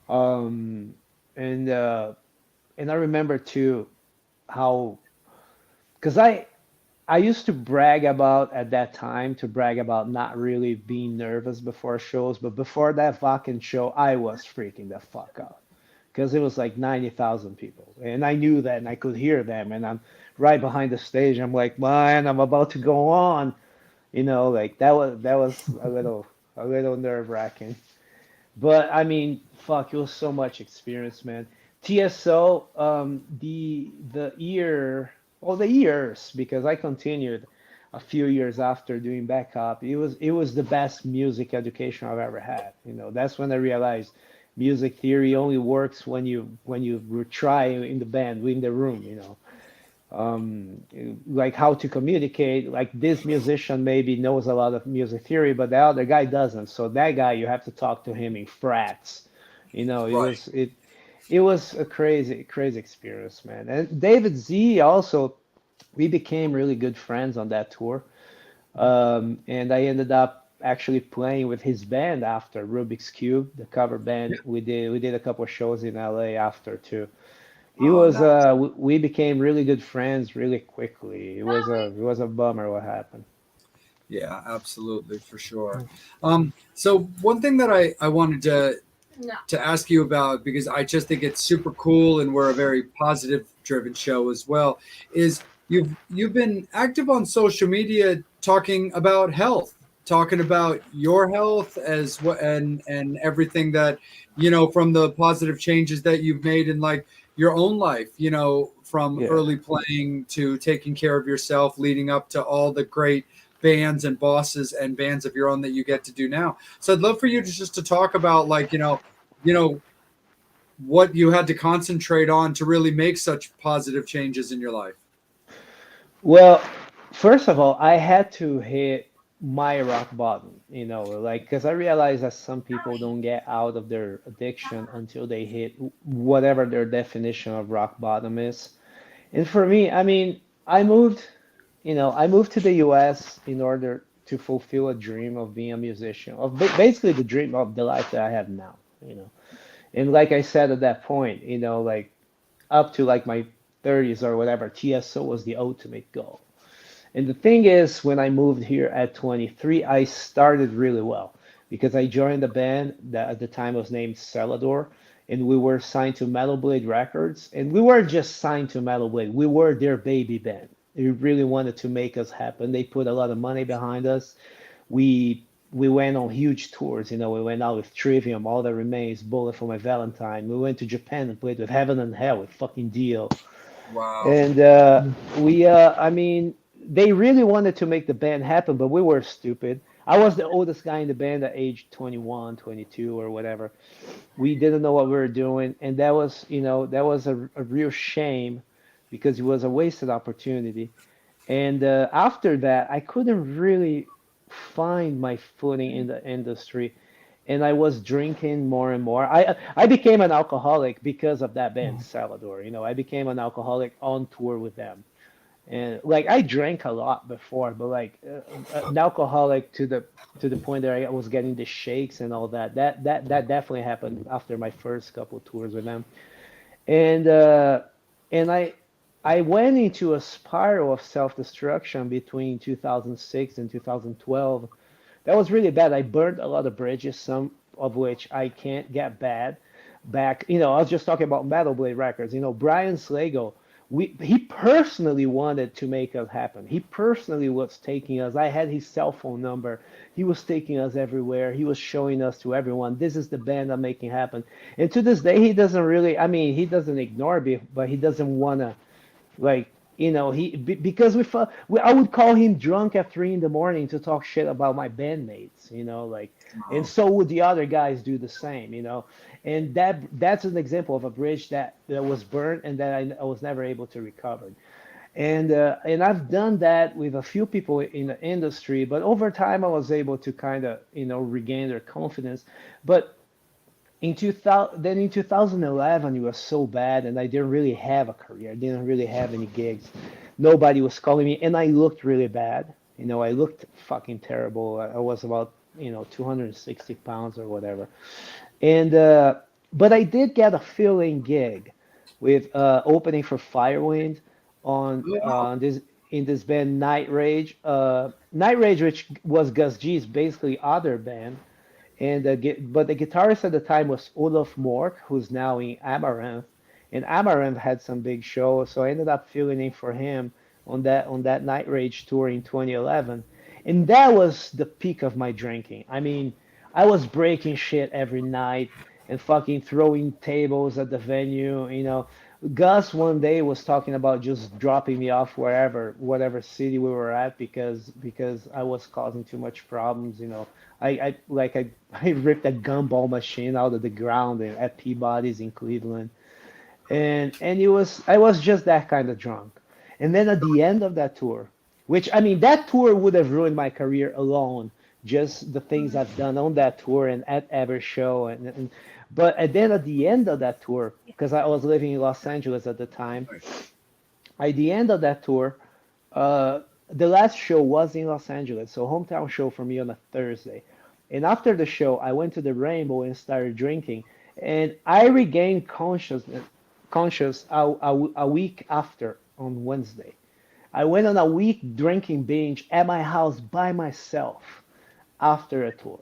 Um, and uh, and I remember too how, because I used to brag about at that time to brag about not really being nervous before shows, but before that Vakken show, I was freaking the fuck out because it was like 90,000 people, and I knew that, and I could hear them, and I'm right behind the stage. I'm like, man, I'm about to go on, like that was a little nerve wracking. But I mean, fuck, it was so much experience, man. TSO, the years, because I continued a few years after doing backup. It was the best music education I've ever had. That's when I realized music theory only works when you try in the band, in the room. Um, like how to communicate. Like this musician maybe knows a lot of music theory, but the other guy doesn't. So that guy, you have to talk to him in frats. It Right. was it it was a crazy, crazy experience, man. And David Z also, we became really good friends on that tour. And I ended up actually playing with his band after Rubik's Cube, the cover band. We did a couple of shows in LA after too. He Oh, was nice. we became really good friends really quickly. It was a bummer what happened. Yeah, absolutely, for sure. So one thing that I wanted No. to ask you about, because I just think it's super cool and we're a very positive driven show as well, is you've been active on social media talking about health, talking about your health as what, and everything that, from the positive changes that you've made in like your own life, from Yeah. early playing to taking care of yourself, leading up to all the great bands and bosses and bands of your own that you get to do now. So I'd love for you to just to talk about, like, you know what you had to concentrate on to really make such positive changes in your life. Well, first of all, I had to hit my rock bottom, like, because I realized that some people don't get out of their addiction until they hit whatever their definition of rock bottom is. And for me, I mean, I moved to the US in order to fulfill a dream of being a musician, of basically the dream of the life that I have now, you know. And like I said at that point, like up to like my 30s or whatever, TSO was the ultimate goal. And the thing is, when I moved here at 23, I started really well because I joined a band that at the time was named Celador, and we were signed to Metal Blade Records. And we weren't just signed to Metal Blade, we were their baby band. They really wanted to make us happen. They put a lot of money behind us. We went on huge tours. We went out with Trivium, All That Remains, Bullet for My Valentine. We went to Japan and played with Heaven and Hell with fucking Dio. Wow. And I mean, they really wanted to make the band happen, but we were stupid. I was the oldest guy in the band at age 21, 22, or whatever. We didn't know what we were doing, and that was a real shame because it was a wasted opportunity. And after that, I couldn't really find my footing in the industry, and I was drinking more and more. I became an alcoholic because of that band, Salvador. I became an alcoholic on tour with them. And like I drank a lot before, but like an alcoholic to the point that I was getting the shakes and all that. That definitely happened after my first couple tours with them. And I went into a spiral of self-destruction between 2006 and 2012. That was really bad. I burned a lot of bridges, some of which I can't get back. I was just talking about Metal Blade Records. Brian Slago, he personally wanted to make us happen. He personally was taking us. I had his cell phone number. He was taking us everywhere. He was showing us to everyone, this is the band I'm making happen. And to this day, he doesn't really, I mean, he doesn't ignore me, but he doesn't want to like, because I would call him drunk at 3 in the morning to talk shit about my bandmates, like, and Wow. so would the other guys do the same. And that's an example of a bridge that was burned and that I was never able to recover. And I've done that with a few people in the industry, but over time I was able to kind of, regain their confidence. But in 2011 it was so bad and I didn't really have a career. I didn't really have any gigs. Nobody was calling me and I looked really bad. I looked fucking terrible. I was about 260 pounds or whatever. And but I did get a fill-in gig with opening for Firewind on Oh, wow. this in this band Night Rage. Night Rage, which was Gus G's basically other band, and but the guitarist at the time was Olaf Mork, who's now in Amaranth, and Amaranth had some big shows, so I ended up filling in for him on that Night Rage tour in 2011, and that was the peak of my drinking. I mean, I was breaking shit every night and fucking throwing tables at the venue. Gus one day was talking about just dropping me off whatever city we were at because I was causing too much problems. I ripped a gumball machine out of the ground at Peabody's in Cleveland, and I was just that kind of drunk. And then at the end of that tour, which I mean that tour would have ruined my career alone, just the things I've done on that tour and at every show, but then at the end of that tour, because I was living in Los Angeles at the time, at the end of that tour, uh, the last show was in Los Angeles, so hometown show for me on a Thursday. And after the show, I went to the Rainbow and started drinking, and I regained conscious a week after on Wednesday. I went on a week drinking binge at my house by myself after a tour.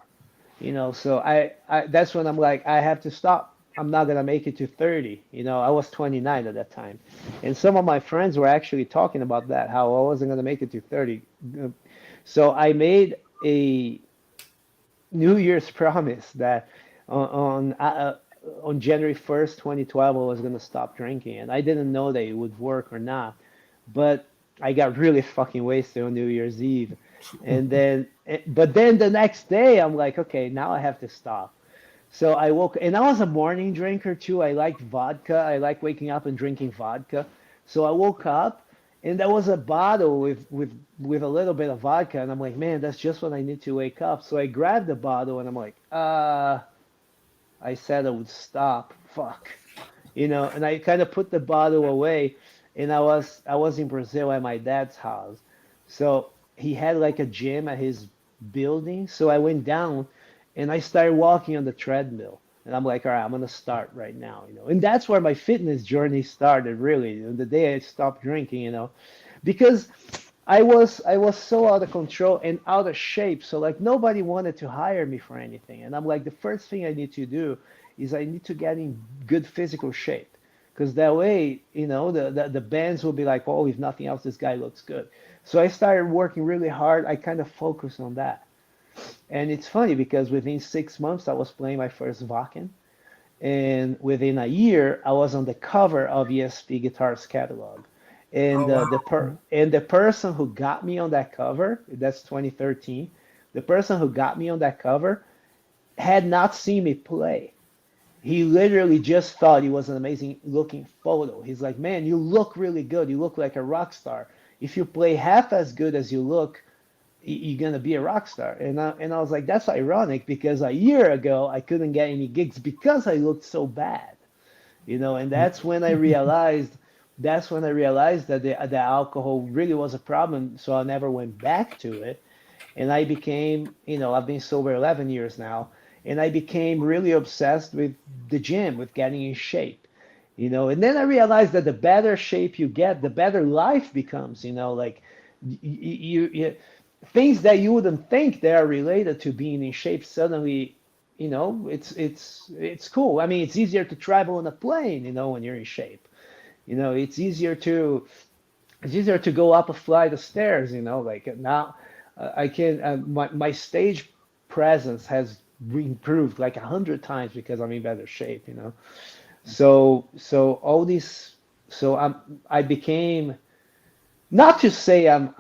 So I that's when I'm like, I have to stop. I'm not gonna make it to 30. I was 29 at that time, and some of my friends were actually talking about that, how I wasn't gonna make it to 30. So I made a New Year's promise that on January 1st, 2012, I was gonna stop drinking, and I didn't know that it would work or not, but I got really fucking wasted on New Year's Eve, but then the next day, I'm like, okay, now I have to stop. So I woke, and I was a morning drinker too. I liked vodka. I like waking up and drinking vodka. So I woke up, and there was a bottle with a little bit of vodka, and I'm like, man, that's just what I need to wake up. So I grabbed the bottle, and I'm like, I said I would stop. Fuck. And I kind of put the bottle away, and I was in Brazil at my dad's house. So he had like a gym at his building. So I went down and I started walking on the treadmill. And I'm like, all right, I'm gonna start right now. And that's where my fitness journey started, really. The day I stopped drinking, because I was so out of control and out of shape. So like nobody wanted to hire me for anything. And I'm like, the first thing I need to do is I need to get in good physical shape. because that way, the bands will be like, oh, if nothing else, this guy looks good. So I started working really hard. I kind of focused on that. And it's funny because within 6 months, I was playing my first Vakken. And within a year, I was on the cover of ESP Guitars catalog. And Oh wow. the person who got me on that cover, that's 2013, the person who got me on that cover had not seen me play. He literally just thought it was an amazing looking photo. He's like, man, you look really good. You look like a rock star. If you play half as good as you look, you're gonna be a rock star. And I was like, that's ironic because a year ago I couldn't get any gigs because I looked so bad, and that's when I realized that the alcohol really was a problem. So I never went back to it. And I became, I've been sober 11 years now, and I became really obsessed with the gym, with getting in shape, and then I realized that the better shape you get, the better life becomes, like you things that you wouldn't think they are related to being in shape suddenly, it's cool. I mean, it's easier to travel on a plane, when you're in shape. It's easier to go up a flight of stairs, like now I can my stage presence has improved like 100 times because I'm in better shape, so all these so I became, not to say I'm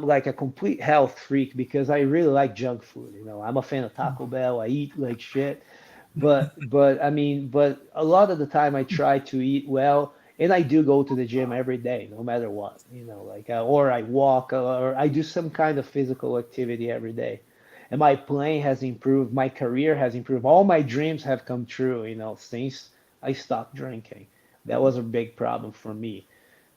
like a complete health freak because I really like junk food, I'm a fan of Taco Bell. I eat like shit, but I mean, but a lot of the time I try to eat well, and I do go to the gym every day, no matter what, like or I walk, or I do some kind of physical activity every day, and my playing has improved, my career has improved, all my dreams have come true, since I stopped drinking. That was a big problem for me.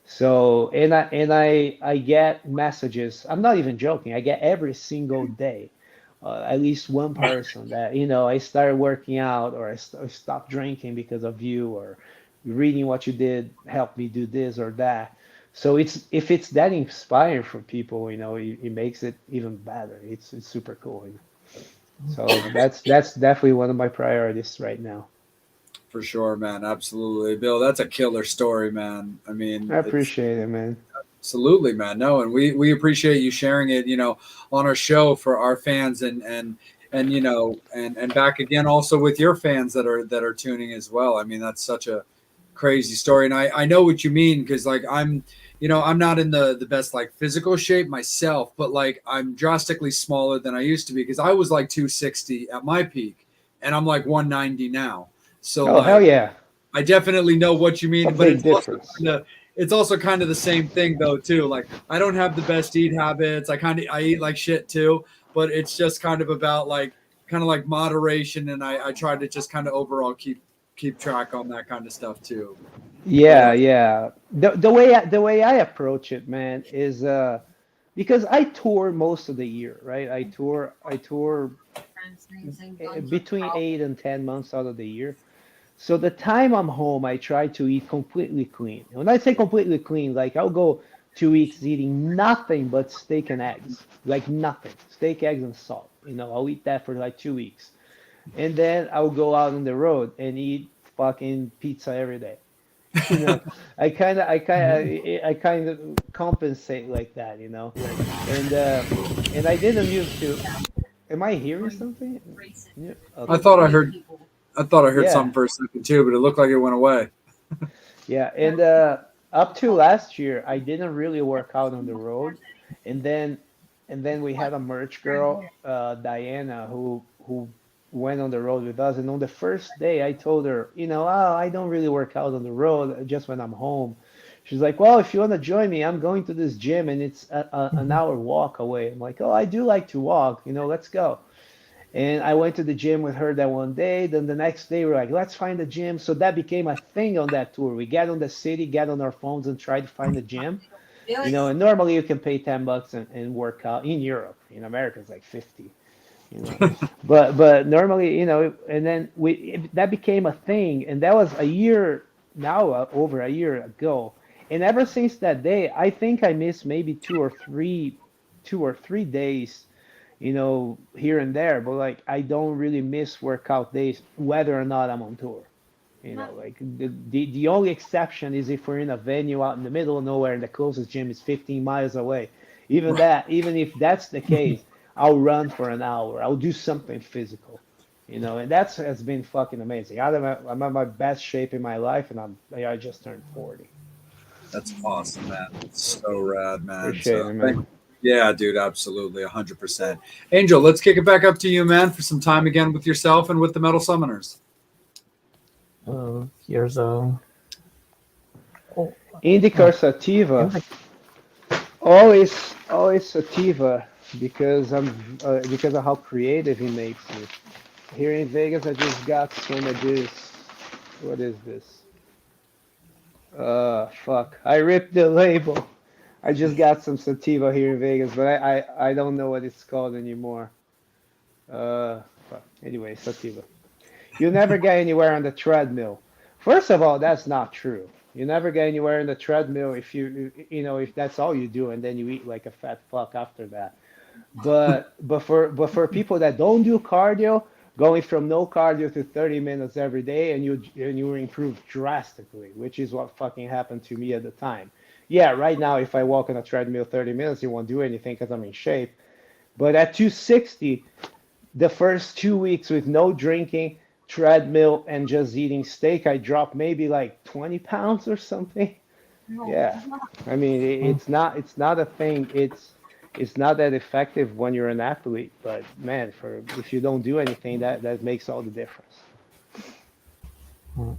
So, and I get messages. I'm not even joking. I get every single day, at least one person that, I started working out, or I stopped drinking because of you, or reading what you did helped me do this or that. So if it's that inspiring for people, it makes it even better. It's super cool. So that's definitely one of my priorities right now. For sure, man. Absolutely. Bill, that's a killer story, man. I I mean, it's appreciate it, man. absolutely, man. No, and we appreciate you sharing it, on our show for our fans, and and back again also with your fans that are tuning as well. I mean, that's such a crazy story. And I know what you mean, because like I'm not in the best like physical shape myself, but like I'm drastically smaller than I used to be, because I was like 260 at my peak, and I'm like 190 now. So Oh, hell like yeah. I definitely know what you A mean, but big difference. it's also kind of the same thing though too. Like I don't have the best eat habits. I eat like shit too, but it's just kind of about like kind of like moderation, and I try to just kind of overall keep track on that kind of stuff too. But Yeah, yeah. The way I approach it, man, is because I tour most of the year, right? I tour Friends saying same guns with between problems. 8 and 10 months out of the year. So the time I'm home, I try to eat completely clean. When I say completely clean, like I'll go 2 weeks eating nothing but steak and eggs, like nothing, steak, eggs, and salt. I'll eat that for like 2 weeks, and then I'll go out on the road and eat fucking pizza every day. you know I kind of compensate like that, and I didn't used to. Am I hearing Or you something? race it. Yeah, I okay. thought I Avoid heard people. I thought I heard something Yeah, for a second too, but it looked like it went away. yeah, and That up to call last year I didn't really that work out on the before road, that. and then we What? had a merch Grab girl, more. Diana, who went on the road with us, and on the first day I told her, oh, I don't really work out on the road, just when I'm home. She's like, well, if you want to join me, I'm going to this gym and it's an hour walk away. I'm like, oh, I do like to walk, let's go. And I went to the gym with her that one day. Then the next day, we're like, let's find a gym. So that became a thing on that tour. We get on the city, get on our phones, and try to find a gym. Feel it? And normally you can pay $10 and work out in Europe. In America, it's like 50. You know, but normally, and then that became a thing, and that was a year now, over a year ago. And ever since that day, I think I missed maybe 2 or 3 days, here and there, but like I don't really miss workout days, whether or not I'm on tour. You No. know, like the only exception is if we're in a venue out in the middle of nowhere and the closest gym is 15 miles away. Even Right. that, even if that's the case, I'll run for an hour. I'll do something physical, and that's has been fucking amazing. I'm at my best shape in my life, and I just turned 40. That's awesome, man. So rad, man. So Appreciate it, thank man. yeah, dude, absolutely, 100%. Angel, let's kick it back up to you, man, for some time again with yourself and with the Metal Summoners. Here's a oh, Indica oh, sativa, and always sativa because of how creative he makes it. Here in Vegas, I just got some of this. What is this? Fuck. I ripped the label. I just got some sativa here in Vegas, but I don't know what it's called anymore. Fuck. Anyway, sativa. You never get anywhere on the treadmill. First of all, that's not true. You never get anywhere in the treadmill if that's all you do, and then you eat like a fat fuck after that. But for people that don't do cardio, going from no cardio to 30 minutes every day, and you improve drastically, which is what fucking happened to me at the time. Yeah, right now if I walk on a treadmill 30 minutes, it won't do anything because I'm in shape. But at 260, the first 2 weeks with no drinking, treadmill, and just eating steak, I dropped maybe like 20 pounds or something. No. Yeah, I mean, mm, it's not a thing. It's not that effective when you're an athlete, but man, for if you don't do anything, that makes all the difference. mm.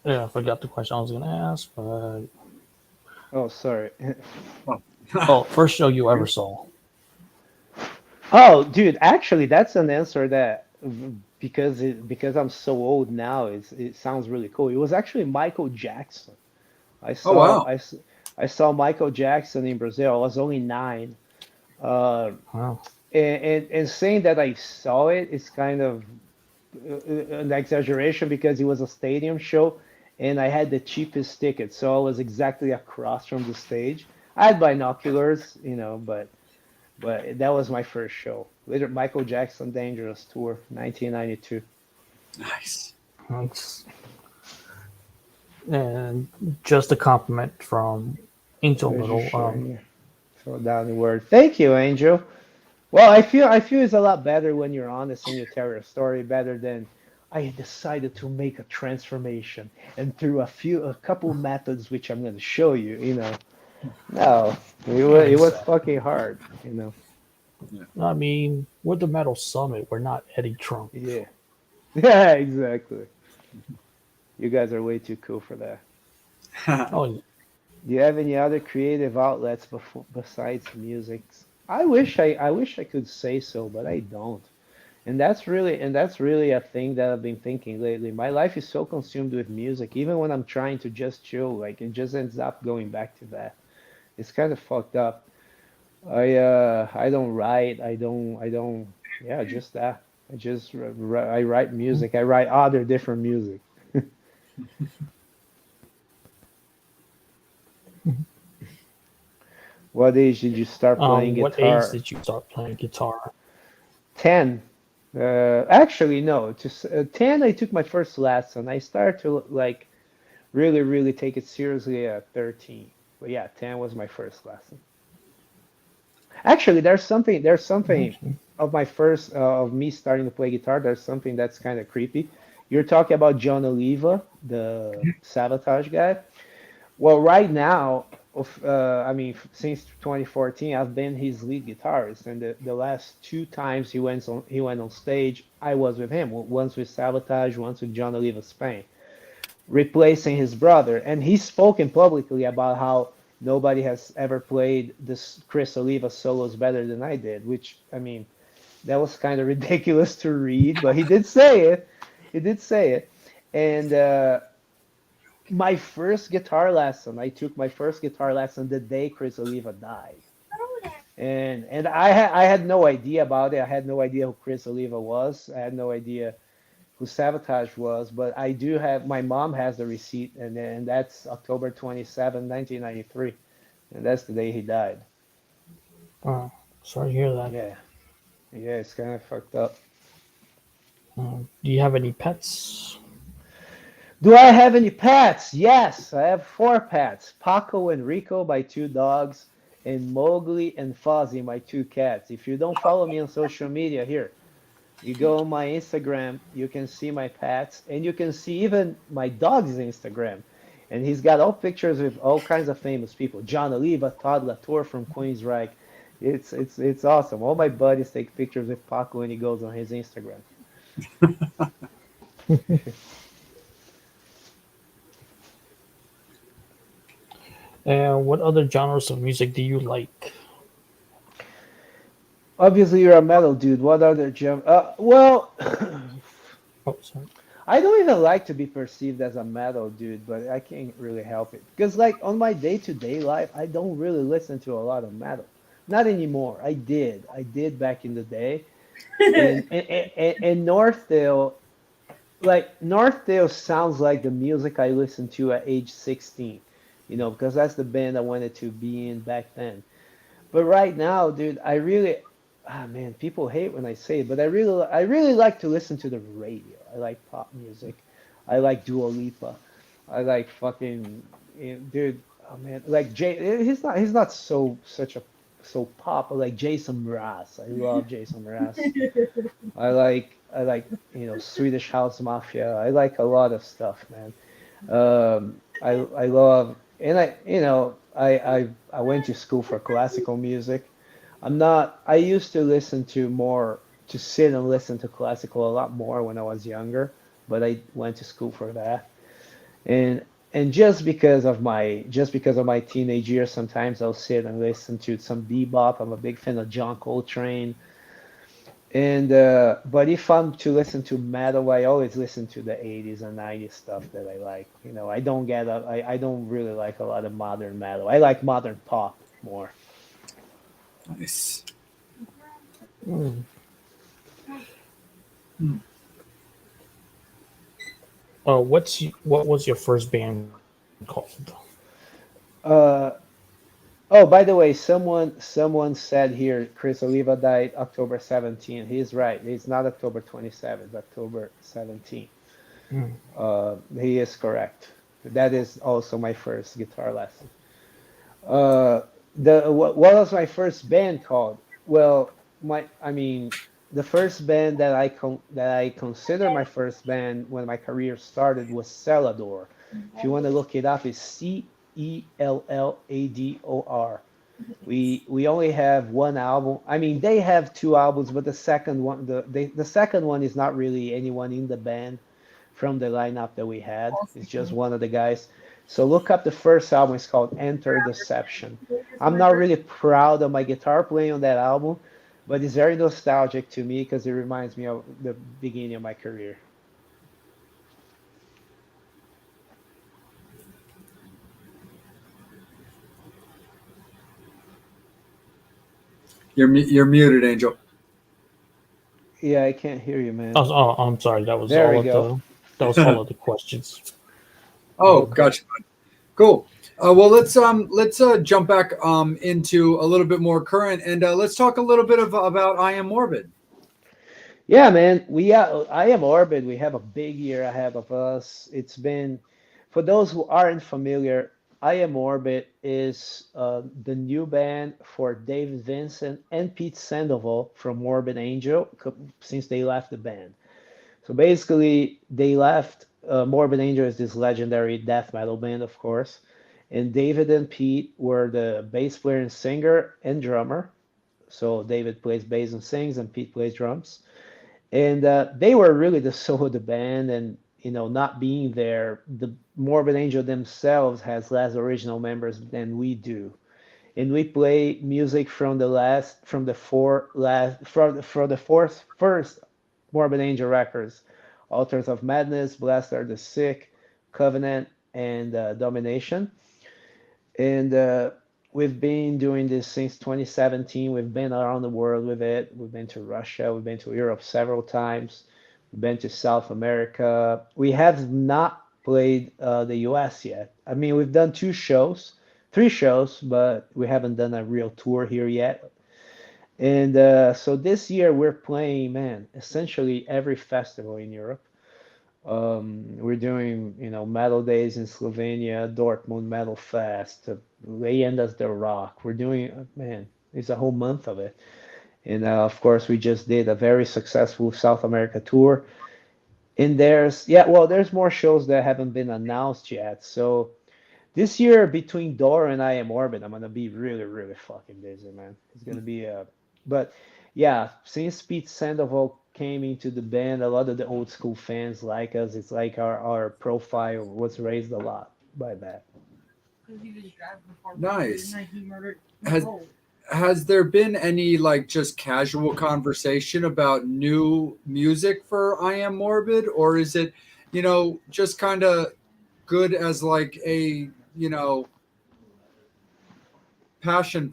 Yeah, I forgot the question I was gonna ask, but Oh, sorry. oh, first show you ever saw. Oh, dude, actually, that's an answer that because I'm so old now, it sounds really cool. It was actually Michael Jackson. I Oh, saw wow. I, s- I saw Michael Jackson in Brazil. I was only 9. Uh, Wow. and saying that I saw it is kind of an exaggeration because it was a stadium show and I had the cheapest ticket, so I was exactly across from the stage. I had binoculars, but that was my first show. Later, Michael Jackson Dangerous Tour, 1992. Nice. Thanks. And just a compliment from Angel Pleasure Little. sharing you. Throw down the word. Thank you, Angel. Well, I feel it's a lot better when you're honest and you tell your story better than I decided to make a transformation and through a couple methods which I'm going to show you. No, it was Exactly. fucking hard. Yeah. I mean, we're the Metal Summit. We're not Eddie Trunk. Yeah. Yeah, exactly. You guys are way too cool for that. Oh, Do you have any other creative outlets besides music? I wish I could say so, but I don't. And that's really a thing that I've been thinking lately. My life is so consumed with music, even when I'm trying to just chill, like it just ends up going back to that. It's kind of fucked up. I don't write. I don't. Yeah, just that. I write music. I write other different music. What age did you start playing what age guitar? did you start playing guitar? 10. Actually, no. Just 10, I took my first lesson. I started to like really, really take it seriously at 13. But yeah, 10 was my first lesson. Actually, there's something Okay. of me starting to play guitar. There's something that's kind of creepy. You're talking about John Oliva, the Sabotage guy. Well, right now, I mean, since 2014, I've been his lead guitarist, and the last 2 times he went on stage, I was with him. Once with Sabotage, once with John Oliva Spain, replacing his brother. And he's spoken publicly about how nobody has ever played this Chris Oliva solos better than I did, which I mean, that was kind of ridiculous to read, but he did say it. He did say it, and my first guitar lesson. I took my first guitar lesson the day Chris Oliva died, and I had no idea about it. I had no idea who Chris Oliva was. I had no idea who Sabotage was, but I do have. My mom has the receipt, and that's October 27, 1993, and that's the day he died. Oh, sorry to hear that. Yeah, yeah, it's kind of fucked up. Do you have any pets? Do I have any pets? Yes, I have four pets. Paco and Rico, my two dogs, and Mowgli and Fuzzy, my two cats. If you don't follow me on social media, here, you go on my Instagram, you can see my pets, and you can see even my dog's Instagram. And he's got all pictures with all kinds of famous people. John Oliva, Todd Latour from Queensryche. It's awesome. All my buddies take pictures with Paco when he goes on his Instagram. And what other genres of music do you like? Obviously, you're a metal dude. What other gem? Well, Oh, sorry. I don't even like to be perceived as a metal dude, but I can't really help it. Because, like, on my day-to-day life, I don't really listen to a lot of metal. Not anymore. I did. I did back in the day. And Northdale, like, Northdale sounds like the music I listened to at age 16, because that's the band I wanted to be in back then. But right now, dude, I really, man, people hate when I say it, but I really like to listen to the radio. I like pop music. I like Dua Lipa. I like fucking, dude, oh man, like Jay. He's not so pop. I like Jason Mraz. I love Jason Mraz. I like Swedish House Mafia. I like a lot of stuff, man. I love, and I went to school for classical music. I used to listen to sit and listen to classical a lot more when I was younger, but I went to school for that. And and just because of my teenage years, sometimes I'll sit and listen to some bebop. I'm a big fan of John Coltrane. And but if I'm to listen to metal, I always listen to the 80s and 90s stuff that I like. I don't really like a lot of modern metal. I like modern pop more. Nice. Hmm. Hmm. What was your first band called? Uh, oh, by the way, someone said here Chris Oliva died October 17th. He's right. It's not October 27th, October 17th. Hmm. He is correct. That is also my first guitar lesson. Uh, what was my first band called? Well, I mean, the first band that I consider my first band when my career started was Celador. If you want to look it up, it's Cellador. We only have one album. I mean, they have two albums, but the second one is not really anyone in the band from the lineup that we had. It's just one of the guys. So look up the first album. It's called Enter Deception. I'm not really proud of my guitar playing on that album, but it's very nostalgic to me because it reminds me of the beginning of my career. You're muted, Angel. Yeah, I can't hear you, man. I'm sorry. There we go. That was all of the questions. Oh, Okay. gotcha. Cool. Well, let's jump back into a little bit more current, and let's talk a little bit about I Am Morbid. Yeah, man. I am Orbit. We have a big year ahead of us. For those who aren't familiar, I am Orbit is the new band for David Vincent and Pete Sandoval from Morbid Angel since they left the band. So basically, they left. Morbid Angel is this legendary death metal band, of course, and David and Pete were the bass player and singer and drummer. So David plays bass and sings, and Pete plays drums. And they were really the soul of the band. And not being there, the Morbid Angel themselves has less original members than we do. And we play music from the fourth first Morbid Angel records, Authors of Madness, Blessed Are the Sick, Covenant, and Domination. And we've been doing this since 2017. We've been around the world with it. We've been to Russia. We've been to Europe several times. We've been to South America. We have not played the US yet. I mean, we've done three shows, but we haven't done a real tour here yet. And so this year we're playing, man, essentially every festival in Europe. We're doing, Metal Days in Slovenia, Dortmund Metal Fest, Leyendas del Rock. We're doing, man, it's a whole month of it. And of course, we just did a very successful South America tour. And yeah, well, there's more shows that haven't been announced yet. So this year, between Dora and I Am Orbit, I'm gonna be really, really fucking busy, man. It's gonna be but yeah, since Pete Sandoval came into the band, a lot of the old school fans like us. It's like our profile was raised a lot by that. Because he was driving before the Nice. night he murdered Has Nicole. has there been any like just casual conversation about new music for I Am Morbid, or is it, just kind of good as like a, passion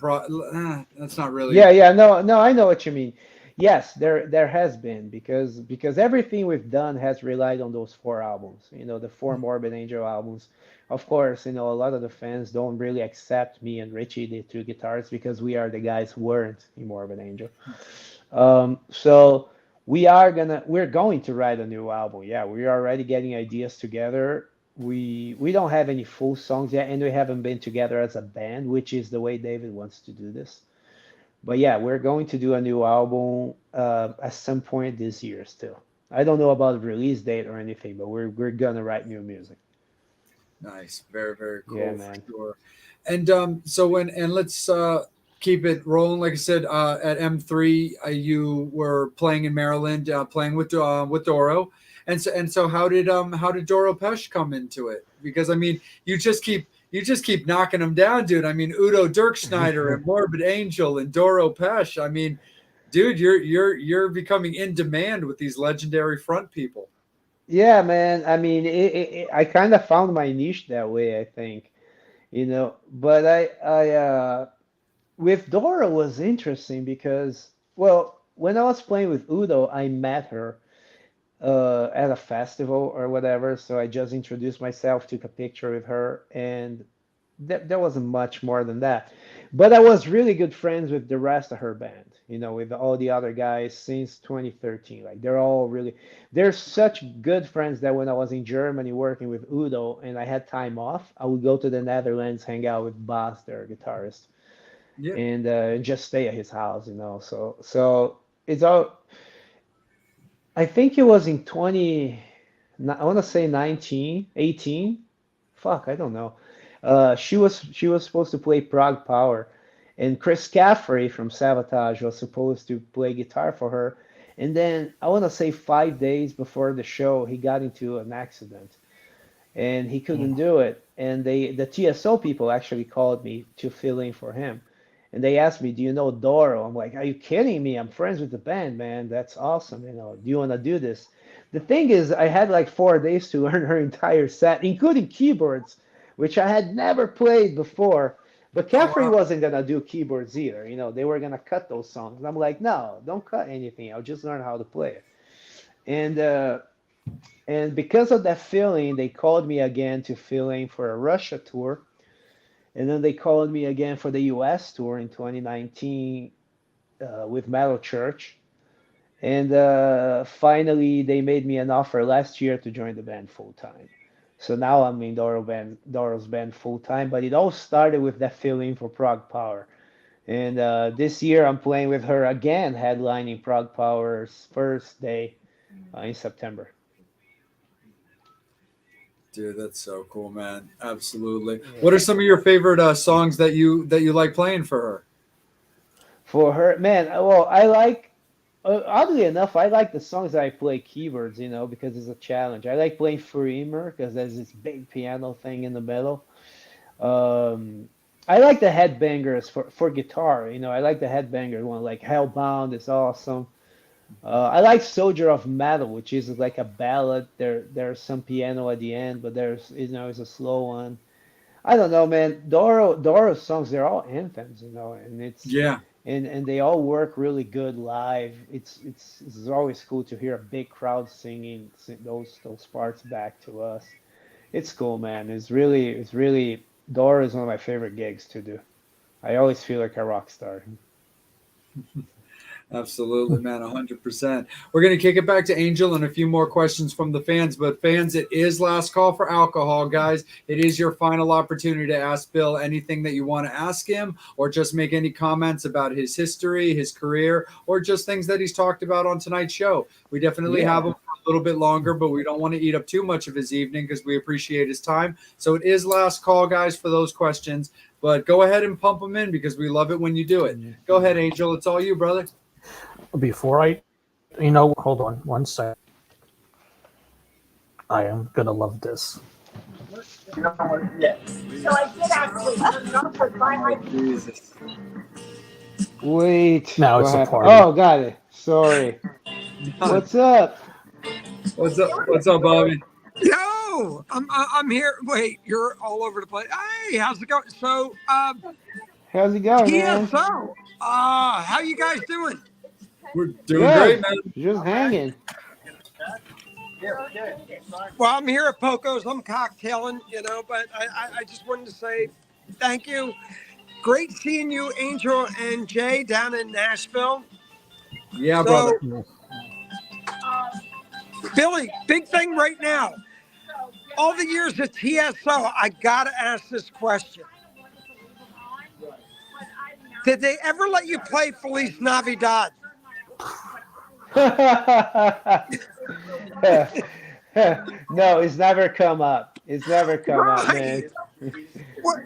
that's not really. Yeah, no, no, I know what you mean. Yes, there has been because everything we've done has relied on those four albums. The four Morbid Angel albums. Of course, a lot of the fans don't really accept me and Richie, the two guitarists, because we are the guys who weren't in Morbid Angel. So we're going to write a new album. Yeah, we're already getting ideas together. We don't have any full songs yet, and we haven't been together as a band, which is the way David wants to do this. But yeah, we're going to do a new album at some point this year still. I don't know about the release date or anything, but we're gonna write new music. Nice, very very Yeah, cool for man. sure. And so when and let's keep it rolling. Like I said, at M3, you were playing in Maryland, playing with Doro. And so how did Doro Pesh come into it? Because I mean, you just keep knocking them down, dude. I mean, Udo Dirkschneider and Morbid Angel and Doro Pesh. I mean, dude, you're becoming in demand with these legendary front people. Yeah, man. I mean, I kind of found my niche that way, I think. But with Dora was interesting because, well, when I was playing with Udo, I met her at a festival or whatever. So I just introduced myself, took a picture with her, and there wasn't much more than that. But I was really good friends with the rest of her band, with all the other guys since 2013. Like they're such good friends that when I was in Germany working with Udo and I had time off, I would go to the Netherlands, hang out with Bas, their guitarist, Yeah. and just stay at his house. So it's all. I think it was in 20. I want to say 19, 18. Fuck, I don't know. She was supposed to play Prague Power, and Chris Caffrey from Sabotage was supposed to play guitar for her. And then I want to say 5 days before the show, he got into an accident and he couldn't do it. And the TSO people actually called me to fill in for him. And they asked me, "Do you know Doro?" I'm like, "Are you kidding me? I'm friends with the band, man. That's awesome. Do you want to do this?" The thing is, I had like 4 days to learn her entire set, including keyboards, which I had never played before. But Oh Caffrey wow. wasn't gonna do keyboards either. They were gonna cut those songs. And I'm like, "No, don't cut anything. I'll just learn how to play it." And because of that feeling, they called me again to fill in for a Russia tour, and then they called me again for the U.S. tour in 2019 with Metal Church. And finally, they made me an offer last year to join the band full time. So now I'm in Doro's band full time. But it all started with that feeling for Prague Power. And this year I'm playing with her again, headlining Prague Power's first day in September. Dude, that's so cool, man. Absolutely. What are Yeah. some of your favorite songs that you like playing for her? For her, man, well, I like, oddly enough, I like the songs that I play keyboards, because it's a challenge. I like playing Freemer because there's this big piano thing in the middle. Um, I like the headbangers for guitar, I like the headbanger one, like Hellbound is awesome. I like Soldier of Metal, which is like a ballad. There's some piano at the end, but it's a slow one. I don't know, man. Doro's songs, they're all anthems, and Yeah. and they all work really good live. It's always cool to hear a big crowd singing those parts back to us. It's cool, man. It's really Doro is one of my favorite gigs to do. I always feel like a rock star. Absolutely, man, 100%. We're going to kick it back to Angel and a few more questions from the fans. But fans, it is last call for alcohol, guys. It is your final opportunity to ask Bill anything that you want to ask him, or just make any comments about his history, his career, or just things that he's talked about on tonight's show. We definitely have him for a little bit longer, but we don't want to eat up too much of his evening because we appreciate his time. So it is last call, guys, for those questions. But go ahead and pump them in because we love it when you do it. Go ahead, Angel. It's all you, brother. Before hold on one sec. I am gonna love this. So I did actually. Jesus. Wait. Now it's what a happened? party. Oh, got it. Sorry. What's up? What's up? What's up, Bobby? Yo, I'm here. Wait, you're all over the place. Hey, how's it going? So, How's it going, man? TSO. How you guys doing? We're doing great, man. Just hanging. Well, I'm here at Poco's. I'm cocktailing, but I just wanted to say thank you. Great seeing you, Angel and Jay, down in Nashville. Yeah, brother. Billy, big thing right now. All the years at TSO, I got to ask this question. Did they ever let you play Feliz Navidad? No, it's never come up. It's never come up, man. Well,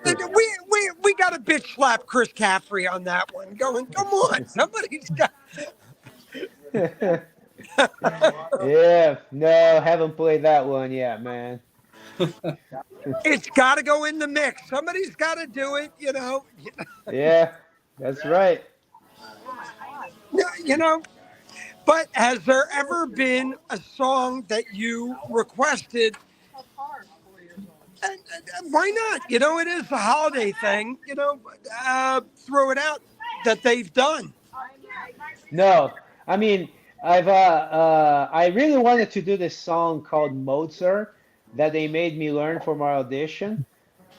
we got to bitch slap Chris Caffrey on that one. Going, come on, somebody's got. Yeah, no, haven't played that one yet, man. It's got to go in the mix. Somebody's got to do it, Yeah, that's right. But has there ever been a song that you requested? And why not? It is the holiday thing. Throw it out that they've done. No, I mean, I really wanted to do this song called Mozart that they made me learn for my audition,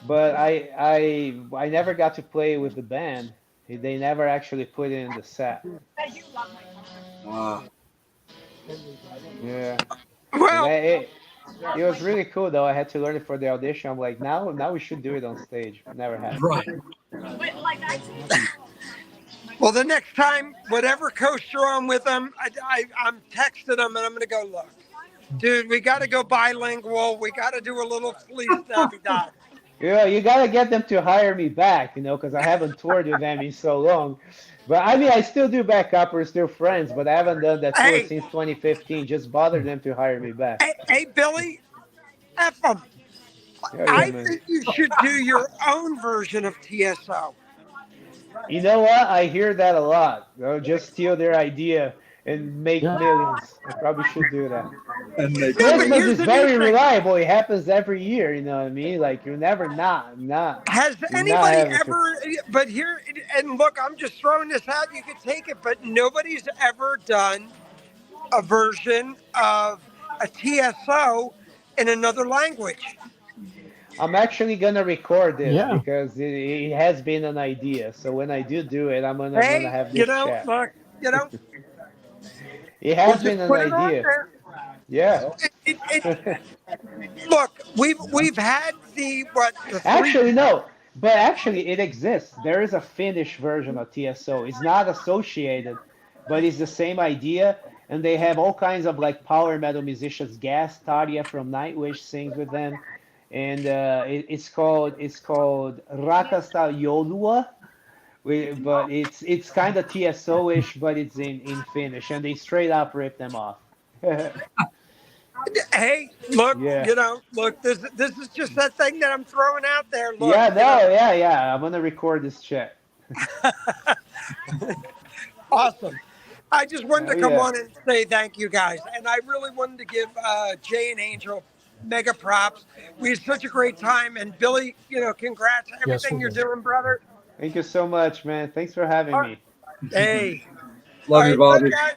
but I never got to play with the band. They never actually put it in the set. Wow. Yeah. Well, It was really cool though. I had to learn it for the audition. I'm like, now we should do it on stage. Never happened. Right. well, the next time, whatever coast you're on with them, I'm texting them and I'm going to go, look, dude, we got to go bilingual. We got to do a little Feliz Navidad. Yeah, you gotta get them to hire me back, because I haven't toured with them in so long. But I mean, I still do backup. We're still friends, but I haven't done that tour since 2015. Just bother them to hire me back. Hey, Billy, F them. Yeah, I man. think you should do your own version of TSO. You know what? I hear that a lot. Just steal their idea and make millions. I probably should do that. And they, Christmas is very reliable. It happens every year. You know what I mean? Like you're never not. Has anybody ever? But here and look, I'm just throwing this out. You can take it, but nobody's ever done a version of a TSO in another language. I'm actually gonna record this because it has been an idea. So when I do it, I'm gonna have this chat. Look, It has been an idea. Yeah. Look, we've had the Actually, no. But actually, it exists. There is a Finnish version of TSO. It's not associated, but it's the same idea. And they have all kinds of like power metal musicians. Gas Tarja from Nightwish sings with them, and it's called Rakasta Joulua. But it's kind of TSO-ish, but it's in Finnish, and they straight up rip them off. Hey, look, look, this is just that thing that I'm throwing out there. Look, yeah. I'm gonna record this chat. Awesome. I just wanted to come on and say thank you guys, and I really wanted to give Jay and Angel mega props. We had such a great time, and Billy, congrats on everything you're doing, brother. Thank you so much, man. Thanks for having me. Hey, love you, Bobby. Look, guys,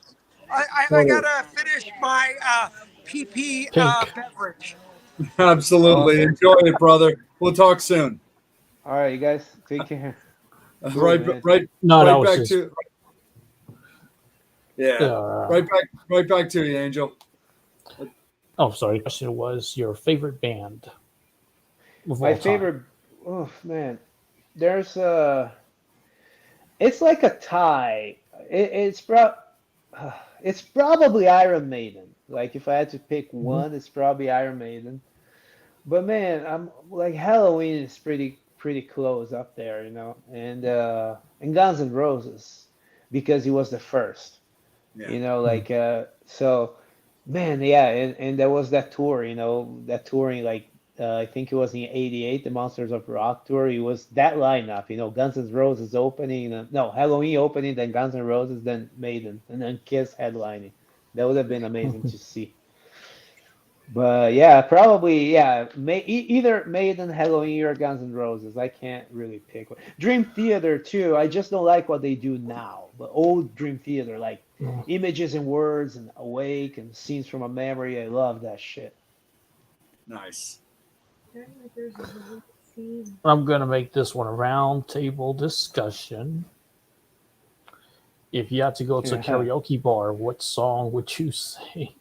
I gotta finish my PP beverage. Absolutely. Enjoy it, brother. We'll talk soon. All right, you guys. Take care. Right No, that was back just... to Yeah. Right back to you, Angel. Oh, sorry. The question was your favorite band of My all time. favorite. Oh man, there's it's like a tie. It's probably Iron Maiden. Like if I had to pick Mhm. one, it's probably Iron Maiden. But man, I'm like Halloween is pretty close up there, you know, and Guns N' Roses because he was the first, Yeah. you know, Hmm. like so, man, yeah, and there was that tour, you know, that touring like I think it was in '88, the Monsters of Rock tour. It was that lineup, you know, Guns N' Roses opening, no, Halloween opening, then Guns N' Roses, then Maiden, and then Kiss headlining. That would have been amazing to see. But yeah, probably yeah. Either Maiden, Halloween, or Guns N' Roses. I can't really pick one. Dream Theater too. I just don't like what they do now. But old Dream Theater, like Images and Words and Awake and Scenes from a Memory. I love that shit. Nice. Apparently there's a deleted scene. I'm going to make this one a round table discussion. If you had to go to a Yeah. karaoke bar, what song would you sing?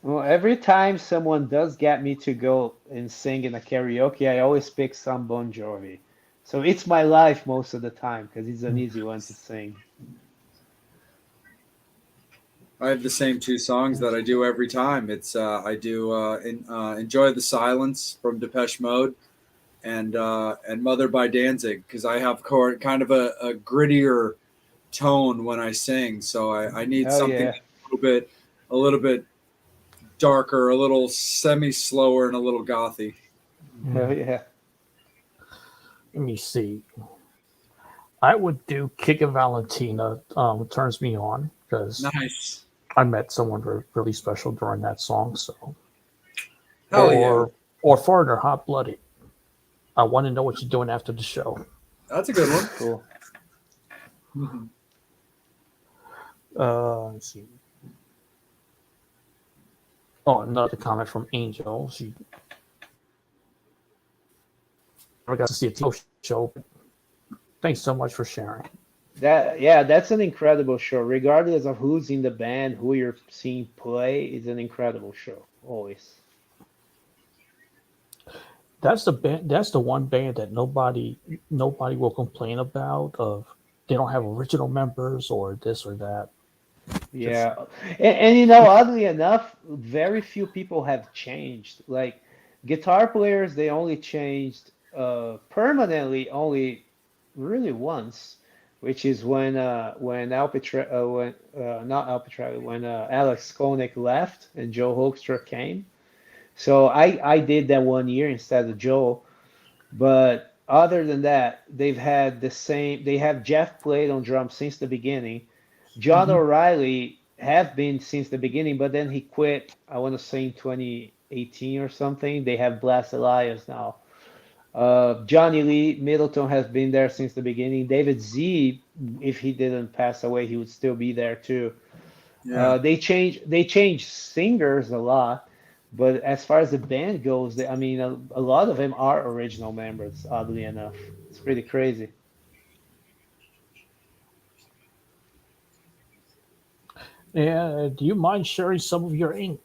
Well, every time someone does get me to go and sing in a karaoke, I always pick some Bon Jovi. So it's my life most of the time because it's an easy one to sing. I have the same two songs that I do every time. It's I do "Enjoy the Silence" from Depeche Mode and "Mother" by Danzig because I have kind of a grittier tone when I sing, so I need Oh something yeah. that's a little bit darker, a little semi slower, and a little gothy. Oh Hmm. yeah. Let me see. I would do Kick of Valentina. Turns me on because Nice. I met someone really special during that song. So, Hell yeah. or Foreigner, Hot Blooded. I want to know what you're doing after the show. That's a good one. Cool. Let's see. Oh, another comment from Angel. She never got to see a TV show. But thanks so much for sharing. That yeah, that's an incredible show. Regardless of who's in the band, who you're seeing play, it's an incredible show. Always. That's the band. That's the one band that nobody will complain about. Of they don't have original members or this or that. Just Yeah. And you know, oddly enough, very few people have changed. Like guitar players, they only changed permanently only really once, which is when Al Petra when not Al Petrelli, when Alex Koenig left and Joe Hoekstra came. So I did that 1 year instead of Joe. But other than that, they've had the same. They have Jeff played on drums since the beginning. John Mhm. O'Reilly have been since the beginning, but then he quit. I want to say in 2018 or something. They have Blast Elias now. Johnny Lee Middleton has been there since the beginning. David Z, if he didn't pass away, he would still be there too. Yeah. They change singers a lot, but as far as the band goes, I mean, a lot of them are original members. Oddly enough, it's pretty crazy. Yeah. Do you mind sharing some of your ink?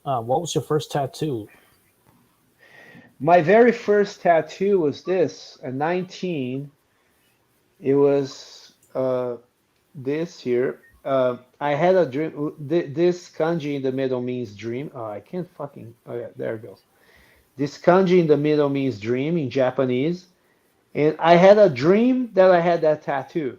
What was your first tattoo? My very first tattoo was this at 19. It was this here. I had a dream. This kanji in the middle means dream. Oh, I can't fucking. Oh yeah, there it goes. This kanji in the middle means dream in Japanese. And I had a dream that I had that tattoo.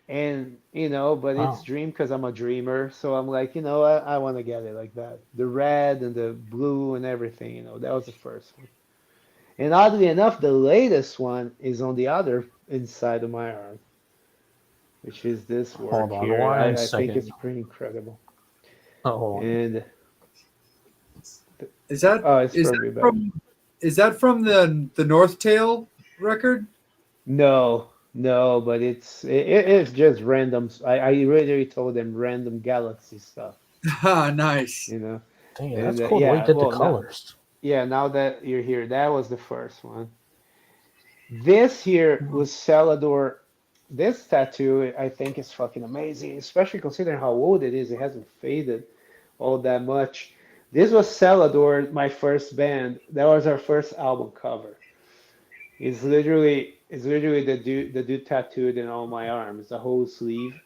And, but it's Wow. dream because I'm a dreamer. So I'm like, I want to get it like that. The red and the blue and everything, that was the first one. And oddly enough, the latest one is on the other inside of my arm, which is this Hold work on here. one I think second. it's pretty incredible. Oh, hold on. And, Is that oh, it's is probably that better. from the North Tail record? No, no, but it's just random. I really told them random galaxy stuff, Ah, nice. you know. Dang, that's And cool the way you yeah, did the well, now, colors. yeah, now that you're here, that was the first one. This here was Salvador this tattoo I think is fucking amazing, especially considering how old it is. It hasn't faded all that much. This was Celador, my first band. That was our first album cover. It's literally the dude tattooed in all my arms, the whole sleeve,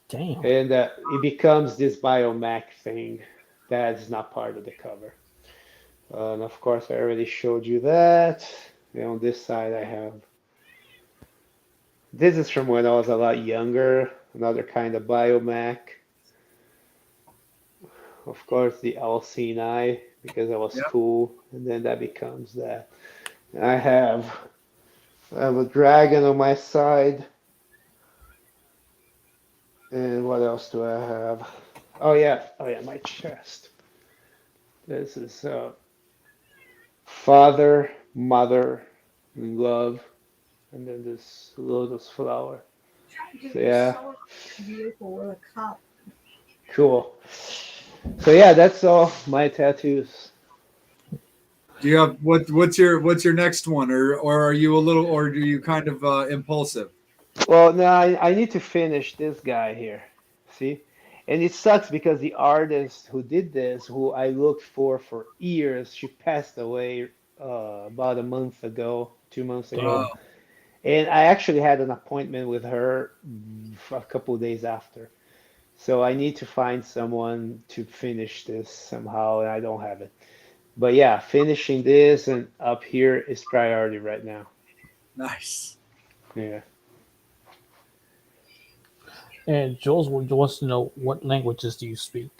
Damn. and it becomes this biomac thing that's not part of the cover. And of course, I already showed you that. And on this side, I have this is from when I was a lot younger, another kind of biomac. Of course, the Alcini because I was Yep. cool, and then that becomes that. I have I have a dragon on my side, and what else do I have? Oh yeah, my chest. This is father, mother, and love, and then this lotus flower. Try to do So this yeah, so beautiful with a cup. cool. So yeah, that's all my tattoos. Do you have what's your next one, or are you a little, or do you kind of impulsive? Well, now I need to finish this guy here. See? And it sucks because the artist who did this, who I looked for years, she passed away about a month ago, 2 months ago. Oh, Damn. And I actually had an appointment with her a couple of days after. So I need to find someone to finish this somehow, and I don't have it. But yeah, finishing this and up here is priority right now. nice. Yeah. And Jules wants to know what languages do you speak?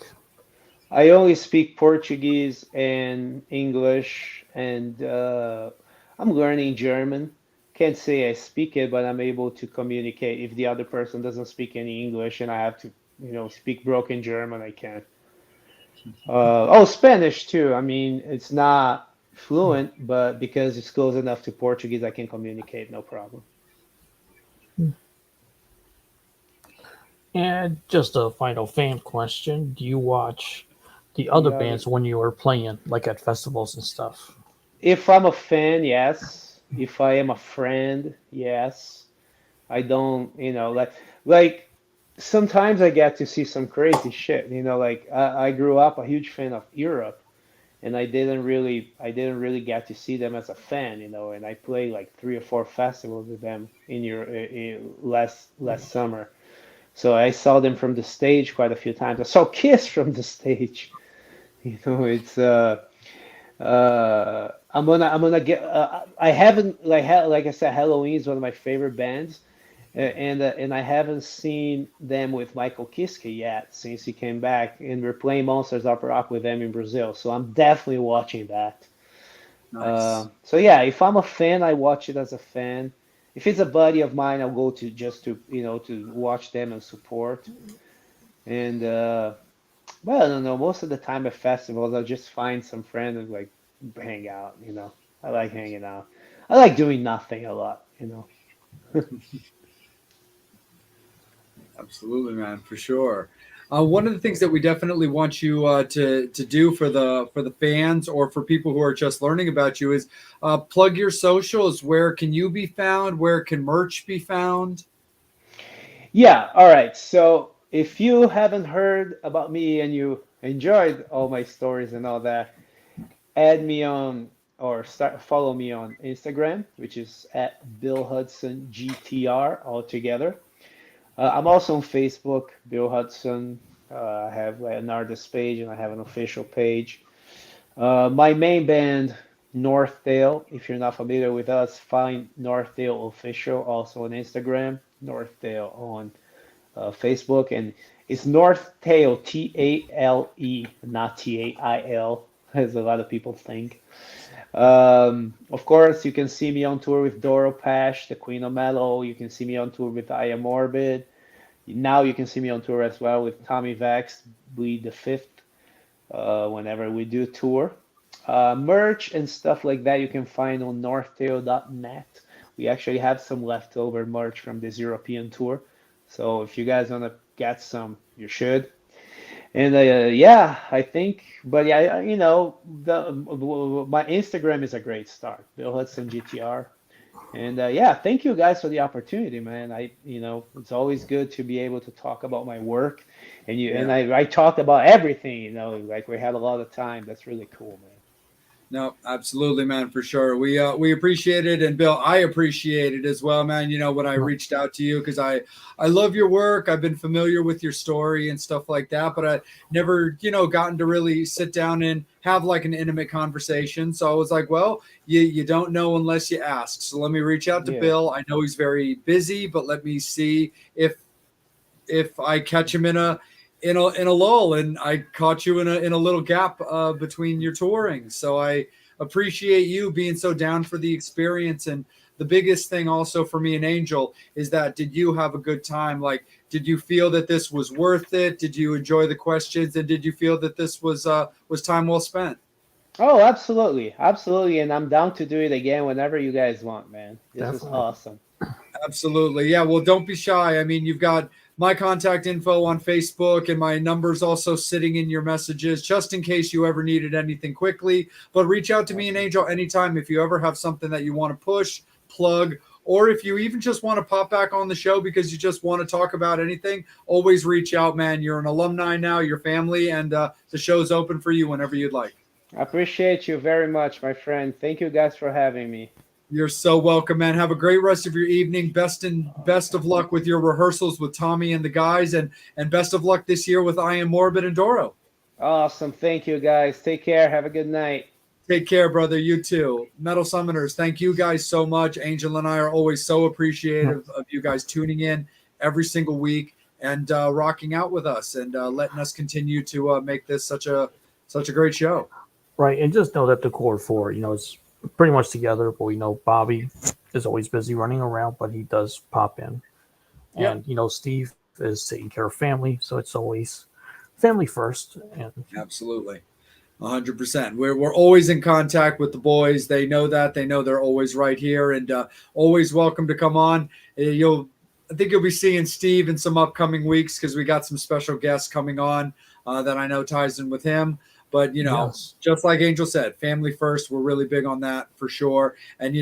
I only speak Portuguese and English, and I'm learning German. Can't say I speak it, but I'm able to communicate. If the other person doesn't speak any English and I have to, speak broken German, I can. Oh, Spanish too. I mean, it's not fluent, but because it's close enough to Portuguese, I can communicate, no problem. And just a final fan question: do you watch the The other other, bands when you are playing, like at festivals and stuff? if I'm a fan, yes. If I am a friend, yes. I don't, like sometimes I get to see some crazy shit. Like I grew up a huge fan of Europe, and I didn't really get to see them as a fan, and I played like 3 or 4 festivals with them in last summer. So I saw them from the stage quite a few times. I saw Kiss from the stage. It's I'm gonna get. I haven't like I said, Halloween is one of my favorite bands, and I haven't seen them with Michael Kiske yet since he came back, and we're playing Monsters of Rock with them in Brazil. So I'm definitely watching that. Nice. So yeah, if I'm a fan, I watch it as a fan. If it's a buddy of mine, I'll go to just to watch them and support. And well, I don't know. Most of the time at festivals, I'll just find some friend and like hang out. I like hanging out. I like doing nothing a lot. Absolutely, man, for sure. One of the things that we definitely want you to do for the fans or for people who are just learning about you is plug your socials. Where can you be found? Where can merch be found? Yeah, all right. So if you haven't heard about me and you enjoyed all my stories and all that, add me on or start follow me on Instagram, which is at Bill Hudson GTR all together. I'm also on Facebook, Bill Hudson. I have like an artist page and I have an official page. My main band, Northdale. If you're not familiar with us, find Northdale Official also on Instagram, Northdale on Facebook, and it's Northdale, Tale, not Tail, as a lot of people think. Of course, you can see me on tour with Doro Pash, the Queen of Metal. You can see me on tour with I Am Morbid. Now you can see me on tour as well with Tommy Vex, Bleed the Fifth, whenever we do tour. Merch and stuff like that you can find on northtail.net. We actually have some leftover merch from this European tour. So if you guys want to get some, you should. And yeah, I think, but yeah, the my Instagram is a great start. Bill Hudson GTR. And yeah, thank you guys for the opportunity, man. It's always good to be able to talk about my work, and Yeah. I talked about everything, like we had a lot of time. That's really cool, man. No, absolutely, man, for sure. We appreciate it, and Bill, I appreciate it as well, man. When I reached out to you because I love your work. I've been familiar with your story and stuff like that, but I never gotten to really sit down and have like an intimate conversation. So I was like, well, you don't know unless you ask. So let me reach out to Yeah. Bill. I know he's very busy, but let me see if I catch him in a lull, and I caught you in a little gap between your touring. So I appreciate you being so down for the experience. And the biggest thing also for me and Angel is that did you have a good time? Like, did you feel that this was worth it? Did you enjoy the questions? And did you feel that this was time well spent? Oh, absolutely, absolutely, and I'm down to do it again whenever you guys want, man. This was Definitely. awesome. Absolutely. Yeah. Well, don't be shy. I mean, you've got my contact info on Facebook, and my number's also sitting in your messages just in case you ever needed anything quickly. But reach out to me and Awesome. Angel anytime if you ever have something that you want to push, plug, or if you even just want to pop back on the show because you just want to talk about anything. Always reach out, man. You're an alumni now, your family, and the show's open for you whenever you'd like. I appreciate you very much, my friend. Thank you guys for having me. You're so welcome, man. Have a great rest of your evening. Best of luck with your rehearsals with Tommy and the guys, and best of luck this year with I Am Morbid and Doro. Awesome. Thank you guys. Take care. Have a good night. Take care, brother. You too. Metal Summoners, thank you guys so much. Angel and I are always so appreciative of you guys tuning in every single week and rocking out with us and letting us continue to make this such a great show. Right, and just know that the core four, is pretty much together. But we know Bobby is always busy running around, but he does pop in. Yep. And Steve is taking care of family, so it's always family first. And Absolutely. 100%. We're always in contact with the boys. They know that. They know they're always right here and always welcome to come on. I think you'll be seeing Steve in some upcoming weeks because we got some special guests coming on that I know ties in with him. But, yes, just like Angel said, family first. We're really big on that for sure. And,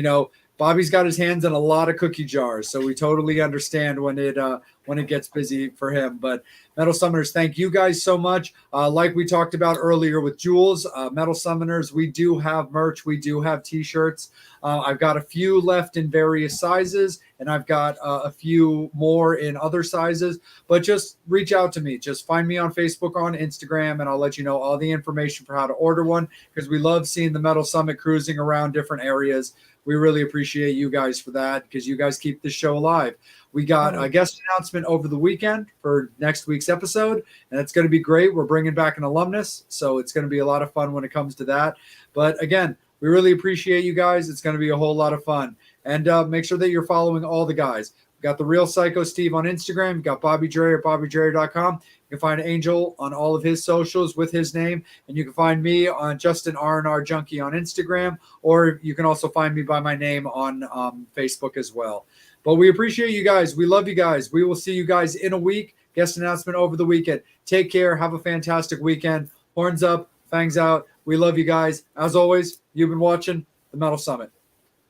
Bobby's got his hands in a lot of cookie jars, so we totally understand when it gets busy for him. But Metal Summoners, thank you guys so much. Like we talked about earlier with Jules, Metal Summoners, we do have merch. We do have T-shirts. I've got a few left in various sizes, and I've got a few more in other sizes. But just reach out to me. Just find me on Facebook, on Instagram, and I'll let you know all the information for how to order one because we love seeing the Metal Summit cruising around different areas. We really appreciate you guys for that because you guys keep this show alive. We got a guest announcement over the weekend for next week's episode, and it's going to be great. We're bringing back an alumnus, so it's going to be a lot of fun when it comes to that. But again, we really appreciate you guys. It's going to be a whole lot of fun. And make sure that you're following all the guys. We got the Real Psycho Steve on Instagram. We got Bobby Dre at BobbyDre.com. You can find Angel on all of his socials with his name, and you can find me on Justin R&R Junkie on Instagram, or you can also find me by my name on Facebook as well. But we appreciate you guys. We love you guys. We will see you guys in a week. Guest announcement over the weekend. Take care. Have a fantastic weekend. Horns up, fangs out. We love you guys. As always, you've been watching the Metal Summit.